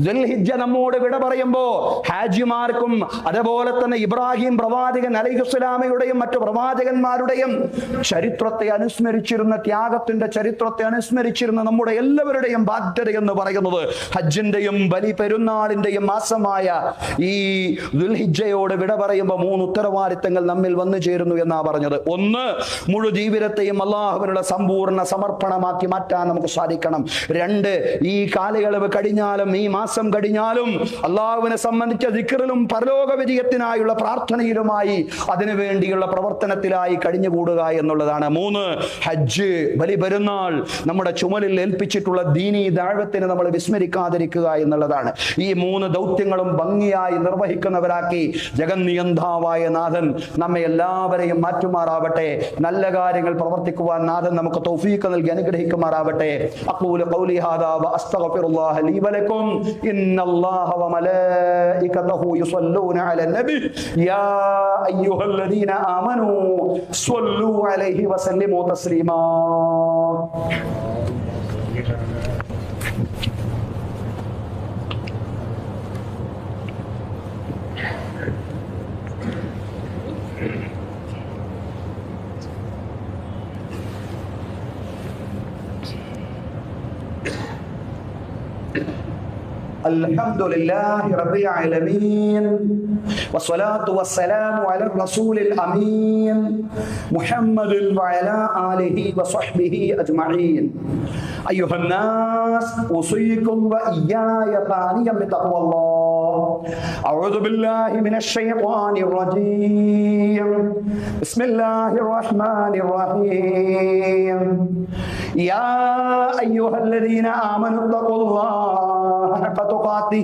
ദുൽഹിജ്ജ നമ്മോട് വിട പറയുമ്പോ ഹാജിമാർക്കും അതുപോലെ തന്നെ ഇബ്രാഹിം പ്രവാചകൻ അലൈഹിസ്സലാമയുടെയും മറ്റു പ്രവാചകന്മാരുടെയും ചരിത്രത്തെ അനുസ്മരിച്ചിരുന്ന, ത്യാഗത്തിന്റെ ചരിത്രത്തെ അനുസ്മരിച്ചിരുന്ന നമ്മുടെ എല്ലാവരുടെയും ബാധ്യത എന്ന് പറയുന്നത് ഹജ്ജിന്റെയും ബലി പെരുന്നാളിന്റെയും മാസമായ ഈ ദുൽഹിജ്ജയോട് വിട പറയുമ്പോൾ 3 ഉത്തരവാദിത്തങ്ങൾ നമ്മിൽ വന്നു ചേരുന്നു എന്നാ പറഞ്ഞത്. ഒന്ന്, മുഴു ജീവിതത്തെയും അള്ളാഹുവിനുള്ള സമ്പൂർണ്ണ സമർപ്പണമാക്കി മാറ്റാൻ നമുക്ക് സാധിക്കണം. 2, ഈ കാലയളവ് കഴിഞ്ഞാലും ഈ മാസം കഴിഞ്ഞാലും അള്ളാഹുവിനെ സംബന്ധിച്ച ദിക്റിലും പരലോക വിജയത്തിനായുള്ള പ്രാർത്ഥനയിലുമായി അതിനുവേണ്ടിയുള്ള പ്രവർത്തനത്തിലായി കഴിഞ്ഞുകൂടുക എന്നുള്ളതാണ്. 3, ഹജ്ജ് ബലി പെരുന്നാൾ നമ്മുടെ ചുമലിൽ ഏൽപ്പിച്ചിട്ടുള്ള ദീനി ദഅവത്തിനെ നമ്മൾ വിസ്മരിക്കാതിരിക്കുക എന്നുള്ളതാണ്. ഈ 3 ദൗത്യങ്ങളും ഭംഗിയായി നിർവഹിക്കുന്നവരാക്കി ജഗന്നിയന്താവായ നാഥൻ നമ്മെ എല്ലാവരെയും മാറ്റുമാറാവട്ടെ. നല്ല കാര്യങ്ങൾ പ്രവർത്തിക്കുവാൻ നാഥൻ നമുക്ക് തൗഫീഖ് നൽകി അനുഗ്രഹിക്കുമാറാവട്ടെ. അഖൂലു ഖൗലി ഹാദാ വഅസ്തഗ്ഫിറുല്ലാഹ ലീ വലക്കും. ഇന്നല്ലാഹ വമലായികതഹു യുസല്ലൂന അലൻ നബി യാ അയ്യുഹല്ലദീന ആമനൂ സ്വല്ലൂ അലൈഹി വസല്ലിമൂ തസ്ലീമാ. الحمد لله رب العالمين والصلاة والسلام على الرسول الأمين محمد وعلى آله وصحبه أجمعين. أيها الناس أوصيكم وإياي ثانيا بتقوى الله. أعوذ بالله من الشيطان الرجيم. بسم الله الرحمن الرحيم. يا أيها الذين آمنوا اتقوا الله حق تقاته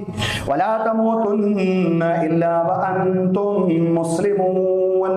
ولا تموتن إلا وأنتم مسلمون.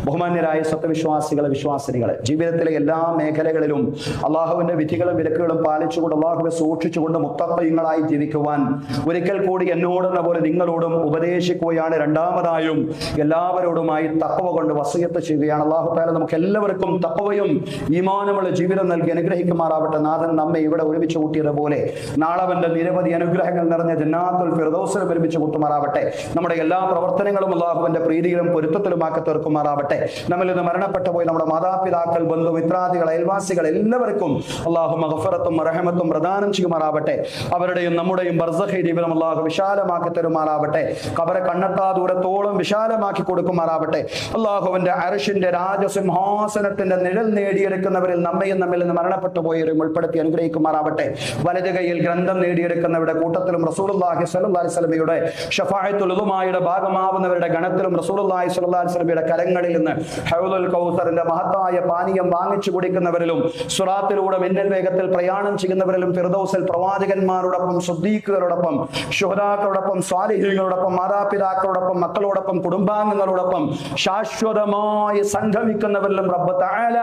ബഹുമാന്യരായ സത്യവിശ്വാസികളെ, വിശ്വാസിനികളെ, ജീവിതത്തിലെ എല്ലാ മേഖലകളിലും അള്ളാഹുവിന്റെ വിധികളും വിലക്കുകളും പാലിച്ചുകൊണ്ട് അള്ളാഹുവെ സൂക്ഷിച്ചുകൊണ്ട് മുത്തഖീങ്ങളായി ജീവിക്കുവാൻ ഒരിക്കൽ കൂടി എന്നോടെന്ന പോലെ നിങ്ങളോടും ഉപദേശിക്കുകയാണ്. രണ്ടാമതായും എല്ലാവരോടുമായി തഖ്വ കൊണ്ട് വസിയത്ത് ചെയ്യുകയാണ്. അള്ളാഹു തആല നമുക്ക് എല്ലാവർക്കും തഖ്വയും ഈമാനുമുള്ള ജീവിതം നൽകി അനുഗ്രഹിക്കുമാറാവട്ടെ. നാഥൻ നമ്മെ ഇവിടെ ഒരുമിച്ച് കൂട്ടിയതുപോലെ നാളെ അവന്റെ നിരവധി അനുഗ്രഹങ്ങൾ നിറഞ്ഞ ജന്നാത്തുൽ ഫിർദൗസിൽ ഒരുമിച്ച് കൂട്ടുമാറാവട്ടെ. നമ്മുടെ എല്ലാ പ്രവർത്തനങ്ങളും അള്ളാഹുവിന്റെ പ്രീതിയിലും പൊരുത്തത്തിലുമാക്കി തീർക്കുമാറാവട്ടെ. നമ്മിൽ നിന്ന് മരണപ്പെട്ടു പോയി നമ്മുടെ മാതാപിതാക്കൾ, ബന്ധു, മിത്രാദികൾ, അയൽവാസികൾ എല്ലാവർക്കും അള്ളാഹു മഗ്ഫിറത്തും റഹ്മത്തും പ്രദാനം ചെയ്യുമാറാവട്ടെ. അവരുടെയും നമ്മുടെയും ബർസഖി ജീവിതം അള്ളാഹു വിശാലമാക്കി തരുമാറാവട്ടെ. ഖബറെ കണ്ണെത്താ ദൂരത്തോളം വിശാലമാക്കി കൊടുക്കുമാറാവട്ടെ. അള്ളാഹുവിന്റെ അർശിന്റെ രാജസിംഹാസനത്തിന്റെ നിഴൽ നേടിയെടുക്കുന്നവരിൽ നമ്മയും നമ്മിൽ നിന്ന് മരണപ്പെട്ടു പോയവരും ഉൾപ്പെടുത്തി അനുഗ്രഹിക്കുമാറാവട്ടെ. വലത് കൈയിൽ ഗ്രന്ഥം നേടിയെടുക്കുന്നവരുടെ കൂട്ടത്തിലും റസൂലുള്ളാഹി സ്വല്ലല്ലാഹി അലൈഹി വസല്ലമയുടെ ശഫാഅത്തുൽ ഉളുമായുടെ ഭാഗമാവുന്നവരുടെ ഗണത്തിലും റസൂലുള്ളാഹി സ്വല്ലല്ലാഹി അലൈഹി വസല്ലമയുടെ കരങ്ങളിൽ നിന്ന് ഹൗലുൽ കൗസറിന്റെ മഹത്തായ പാനീയം വാങ്ങിച്ചു കുടിക്കുന്നവരിലും സിറാത്തിലൂടെ മിന്നൽ വേഗത്തിൽ പ്രയാണം ചെയ്യുന്നവരിലും ഫിർദൗസിൽ പ്രവാചകന്മാരോടൊപ്പം സിദ്ദീഖുകളോടൊപ്പം ശുഹദാക്കളോടൊപ്പം സ്വാലിഹീങ്ങളോടൊപ്പം മാതാപിതാക്കളോടൊപ്പം മക്കളോടൊപ്പം കുടുംബാംഗങ്ങളോടൊപ്പം ശാശ്വതമായി സംഗമിക്കുന്നവരിലും റബ്ബ് തആല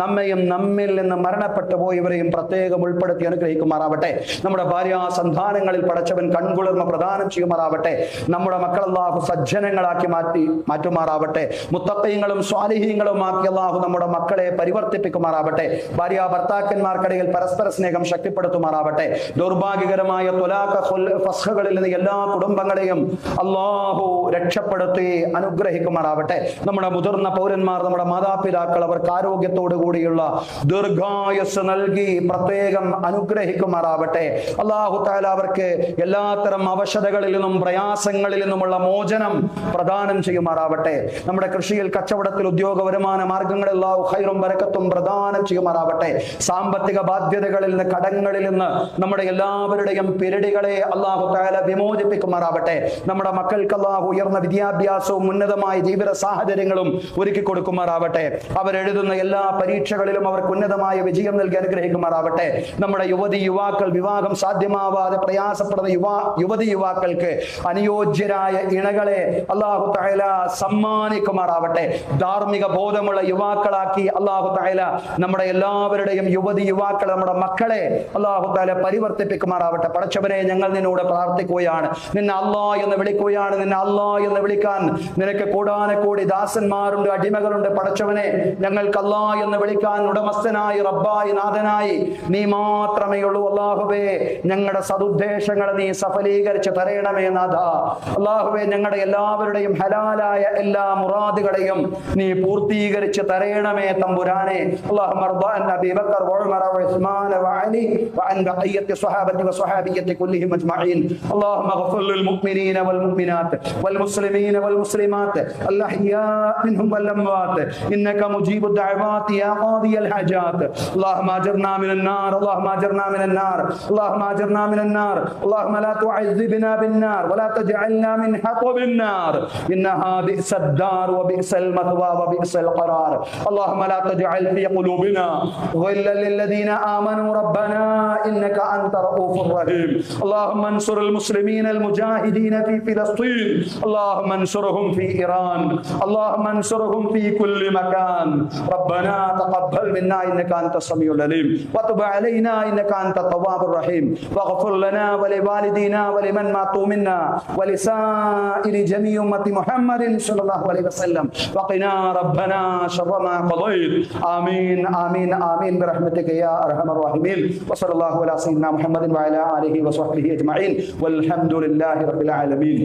നമ്മയും നമ്മിൽ നിന്ന് മരണപ്പെട്ടു പോയവരെയും പ്രത്യേകം ഉൾപ്പെടുത്തി അനുഗ്രഹിക്കുമാറാവട്ടെ. നമ്മുടെ ഭാര്യ സന്താനങ്ങളിൽ പടച്ചവൻ കൺകുളിർമ പ്രദാനം ചെയ്യുമാറാവട്ടെ. നമ്മുടെ മക്കൾ അല്ലാഹു സജ്ജനങ്ങളാക്കി മാറ്റുമാറാവട്ടെ. മുത്തഖീങ്ങളും സ്വാലിഹീങ്ങളും ആക്കി അല്ലാഹു നമ്മുടെ മക്കളെ പരിവർത്തിപ്പിക്കുമാറാവട്ടെ. ഭാര്യ ഭർത്താക്കന്മാർക്കിടയിൽ പരസ്പര സ്നേഹം ശക്തിപ്പെടുത്തുമാറാവട്ടെ. ദൗർഭാഗ്യകരമായ ത്വലാഖ് ഫസ്ഖുകളിൽ നിന്ന് എല്ലാ കുടുംബങ്ങളെയും അല്ലാഹു രക്ഷപ്പെടുത്തി അനുഗ്രഹിക്കുമാറാവട്ടെ. നമ്മുടെ മുതിർന്ന പൗരന്മാർ, നമ്മുടെ മാതാപിതാക്കൾ, അവർക്ക് ആരോഗ്യത്തോടു കൂടിയുള്ള ദീർഘായുസ്സ് നൽകി പ്രത്യേകം അനുഗ്രഹിക്കുമാറാവട്ടെ. അല്ലാഹു തആല അവർക്ക് എല്ലാത്തരം അവശതകളിൽ നിന്നും പ്രയാസങ്ങളിൽ നിന്നുമുള്ള മോചനം പ്രദാനം ചെയ്യുമാറാവട്ടെ. നമ്മുടെ കൃഷിയിൽ, കച്ചവടത്തിൽ, ഉദ്യോഗ വരുമാന മാർഗങ്ങളിൽ അല്ലാഹു ഖൈറും ബറക്കത്തും പ്രദാനം ചെയ്യുമാറാവട്ടെ. സാമ്പത്തിക ബാധ്യതകളിൽ നിന്ന്, കടങ്ങളിൽ നിന്ന് നമ്മുടെ എല്ലാവരുടെയും പിരടികളെ അല്ലാഹു തആല വിമോചിപ്പിക്കുമാറാവട്ടെ. നമ്മുടെ മക്കൾക്ക് അല്ലാഹു ഉയർന്ന വിദ്യാഭ്യാസവും ഉന്നതമായ ജീവിത സാഹചര്യങ്ങളും ഒരുക്കി കൊടുക്കുമാറാവട്ടെ. അവരെഴുതുന്ന എല്ലാ പരീക്ഷകളിലും അവർക്ക് ഉന്നതമായ വിജയം നൽകി അനുഗ്രഹിക്കുമാറാവട്ടെ. നമ്മുടെ യുവതി യുവാക്കൾ, വിവാഹം സാധ്യമാവാതെ പ്രയാസപ്പെടുന്ന യുവതി യുവാക്കൾക്ക് അനുയോജ്യരായ ഇണകളെ അല്ലാഹു തആല സമ്മാനിക്കുമാറാവട്ടെ. ധാർമ്മിക ബോധമുള്ള യുവാക്കളാക്കി അല്ലാഹു തആല നമ്മുടെ എല്ലാവരുടെയും യുവതി യുവാക്കൾ, നമ്മുടെ മക്കളെ അല്ലാഹു തആല പരിവർത്തിപ്പിക്കുമാറാവട്ടെ. പടച്ചവനെ, ഞങ്ങൾ നിന്നോട് പ്രാർത്ഥിക്കുകയാണ്, നിന്നെ അല്ലാഹ് എന്ന് വിളിക്കുകയാണ്. നിന്നെ അല്ലാഹ് എന്ന് വിളിക്കാൻ നിനക്ക് കോടാനക്കോടി ദാസന്മാരുണ്ട്, അടിമകളുണ്ട്. പടച്ചവനെ, ഞങ്ങൾക്ക് അല്ലാഹ് എന്ന് വിളിക്കാൻ ഉടമസ്ഥനായി, റബ്ബായി, നാഥനായി നീ മാത്രമേ ഉള്ളൂ. അല്ലാഹുവേ, ഞങ്ങളുടെ സദുദ്ദേശങ്ങളെ നീ സഫലീകരിച്ച് തരയണമേ നാഥ. അല്ലാഹുവേ, ഞങ്ങളുടെ എല്ലാവരുടെയും ഹലാലായ എല്ലാ മുറാദുകളെയും നീ പൂർത്തീകരിച്ച് തരയണമേ തമ്പുരാനെ. അല്ലാഹുമ്മ റബ്ബ അൻ അബീ ബക്കർ വഉമർ വഉസ്മാൻ വഅലി വഅൻ ബഖിയത്തി സ്വഹാബത്തി വസ്വഹാബിയത്തി കുല്ലിഹിം അജ്മഈൻ. അല്ലാഹുമ്മ ഗ്ഫിർ ലിൽ മുഅ്മിനീന വൽ മുഅ്മിനാത്ത് വൽ മുസ്ലിമീന വൽ മുസ്ലിമാത്ത് അൽ അഹ്യാ മിൻഹും വൽ അംവാത്ത് ഇന്നക മുജീബു ദഅവാതി യാ ഖാദിയൽ ഹാജാത്ത്. അല്ലാഹുമ്മ അജ്ർനാ മിനൻ നാർ, അല്ലാഹുമ്മ അജ്ർനാ മിനൻ നാർ, അല്ലാഹുമ്മ അജ്ർനാ മിനൻ നാർ. അല്ലാഹുമ്മ ലാ തുഅذിബ്നാ ബിന്നാർ വലാ തജ്അൽനാ മിൻ ഹത്ബിൻ നാർ ഇന്നഹാ ബിഅസദ് ദാർ വബിഅസൽ മത്വാ വബിഅസൽ ഖറാർ. അല്ലാഹുമ്മ ലാ തജ്അൽ ഫീ ഖുലൂബിനാ ഗില്ലൻ ലില്ലദീന ആമനൂ റബ്ബനാ ഇന്നക അൻത റഊഫുർ റഹീം. അല്ലാഹുമ്മ അൻസുറിൽ മുസ്ലിമീന അൽ മുജാഹിദീന ഫീ ഫിലസ്തീൻ. അല്ലാഹുമ്മ അൻസുർഹും ഫീ ഇറാൻ. അല്ലാഹുമ്മ അൻസുർഹും ഫീ കുല്ലി മകാൻ. റബ്ബനാ തഖബ്ബൽ മിന്നാ ഇന്നക അൻത സമീഉൽ അലീം വതുബ് അലൈനാ ഇന്നക അൻത തവ്വാബുർ റഹീം വഗ്ഫിർ ലനാ വലിവാലിദീനാ വലിമൻ മാതു മിന്നാ വലിസാഇരി ജമീഇ ഉമ്മത്തി മുഹമ്മദിൻ സ്വല്ലല്ലാഹു അലൈഹി വസല്ലം വഖിനാ റബ്ബനാ ശർറ മാ ഖളൈത്. ആമീൻ ആമീൻ ആമീൻ ബിറഹ്മതിക യാ അർഹമർ റഹീമീൻ. വസല്ലല്ലാഹു അലാ സയ്യിദിനാ മുഹമ്മദിൻ വഅലാ ആലിഹി വസഹ്ബിഹി അജ്മഈൻ വൽഹംദുലില്ലാഹി റബ്ബിൽ ആലമീൻ.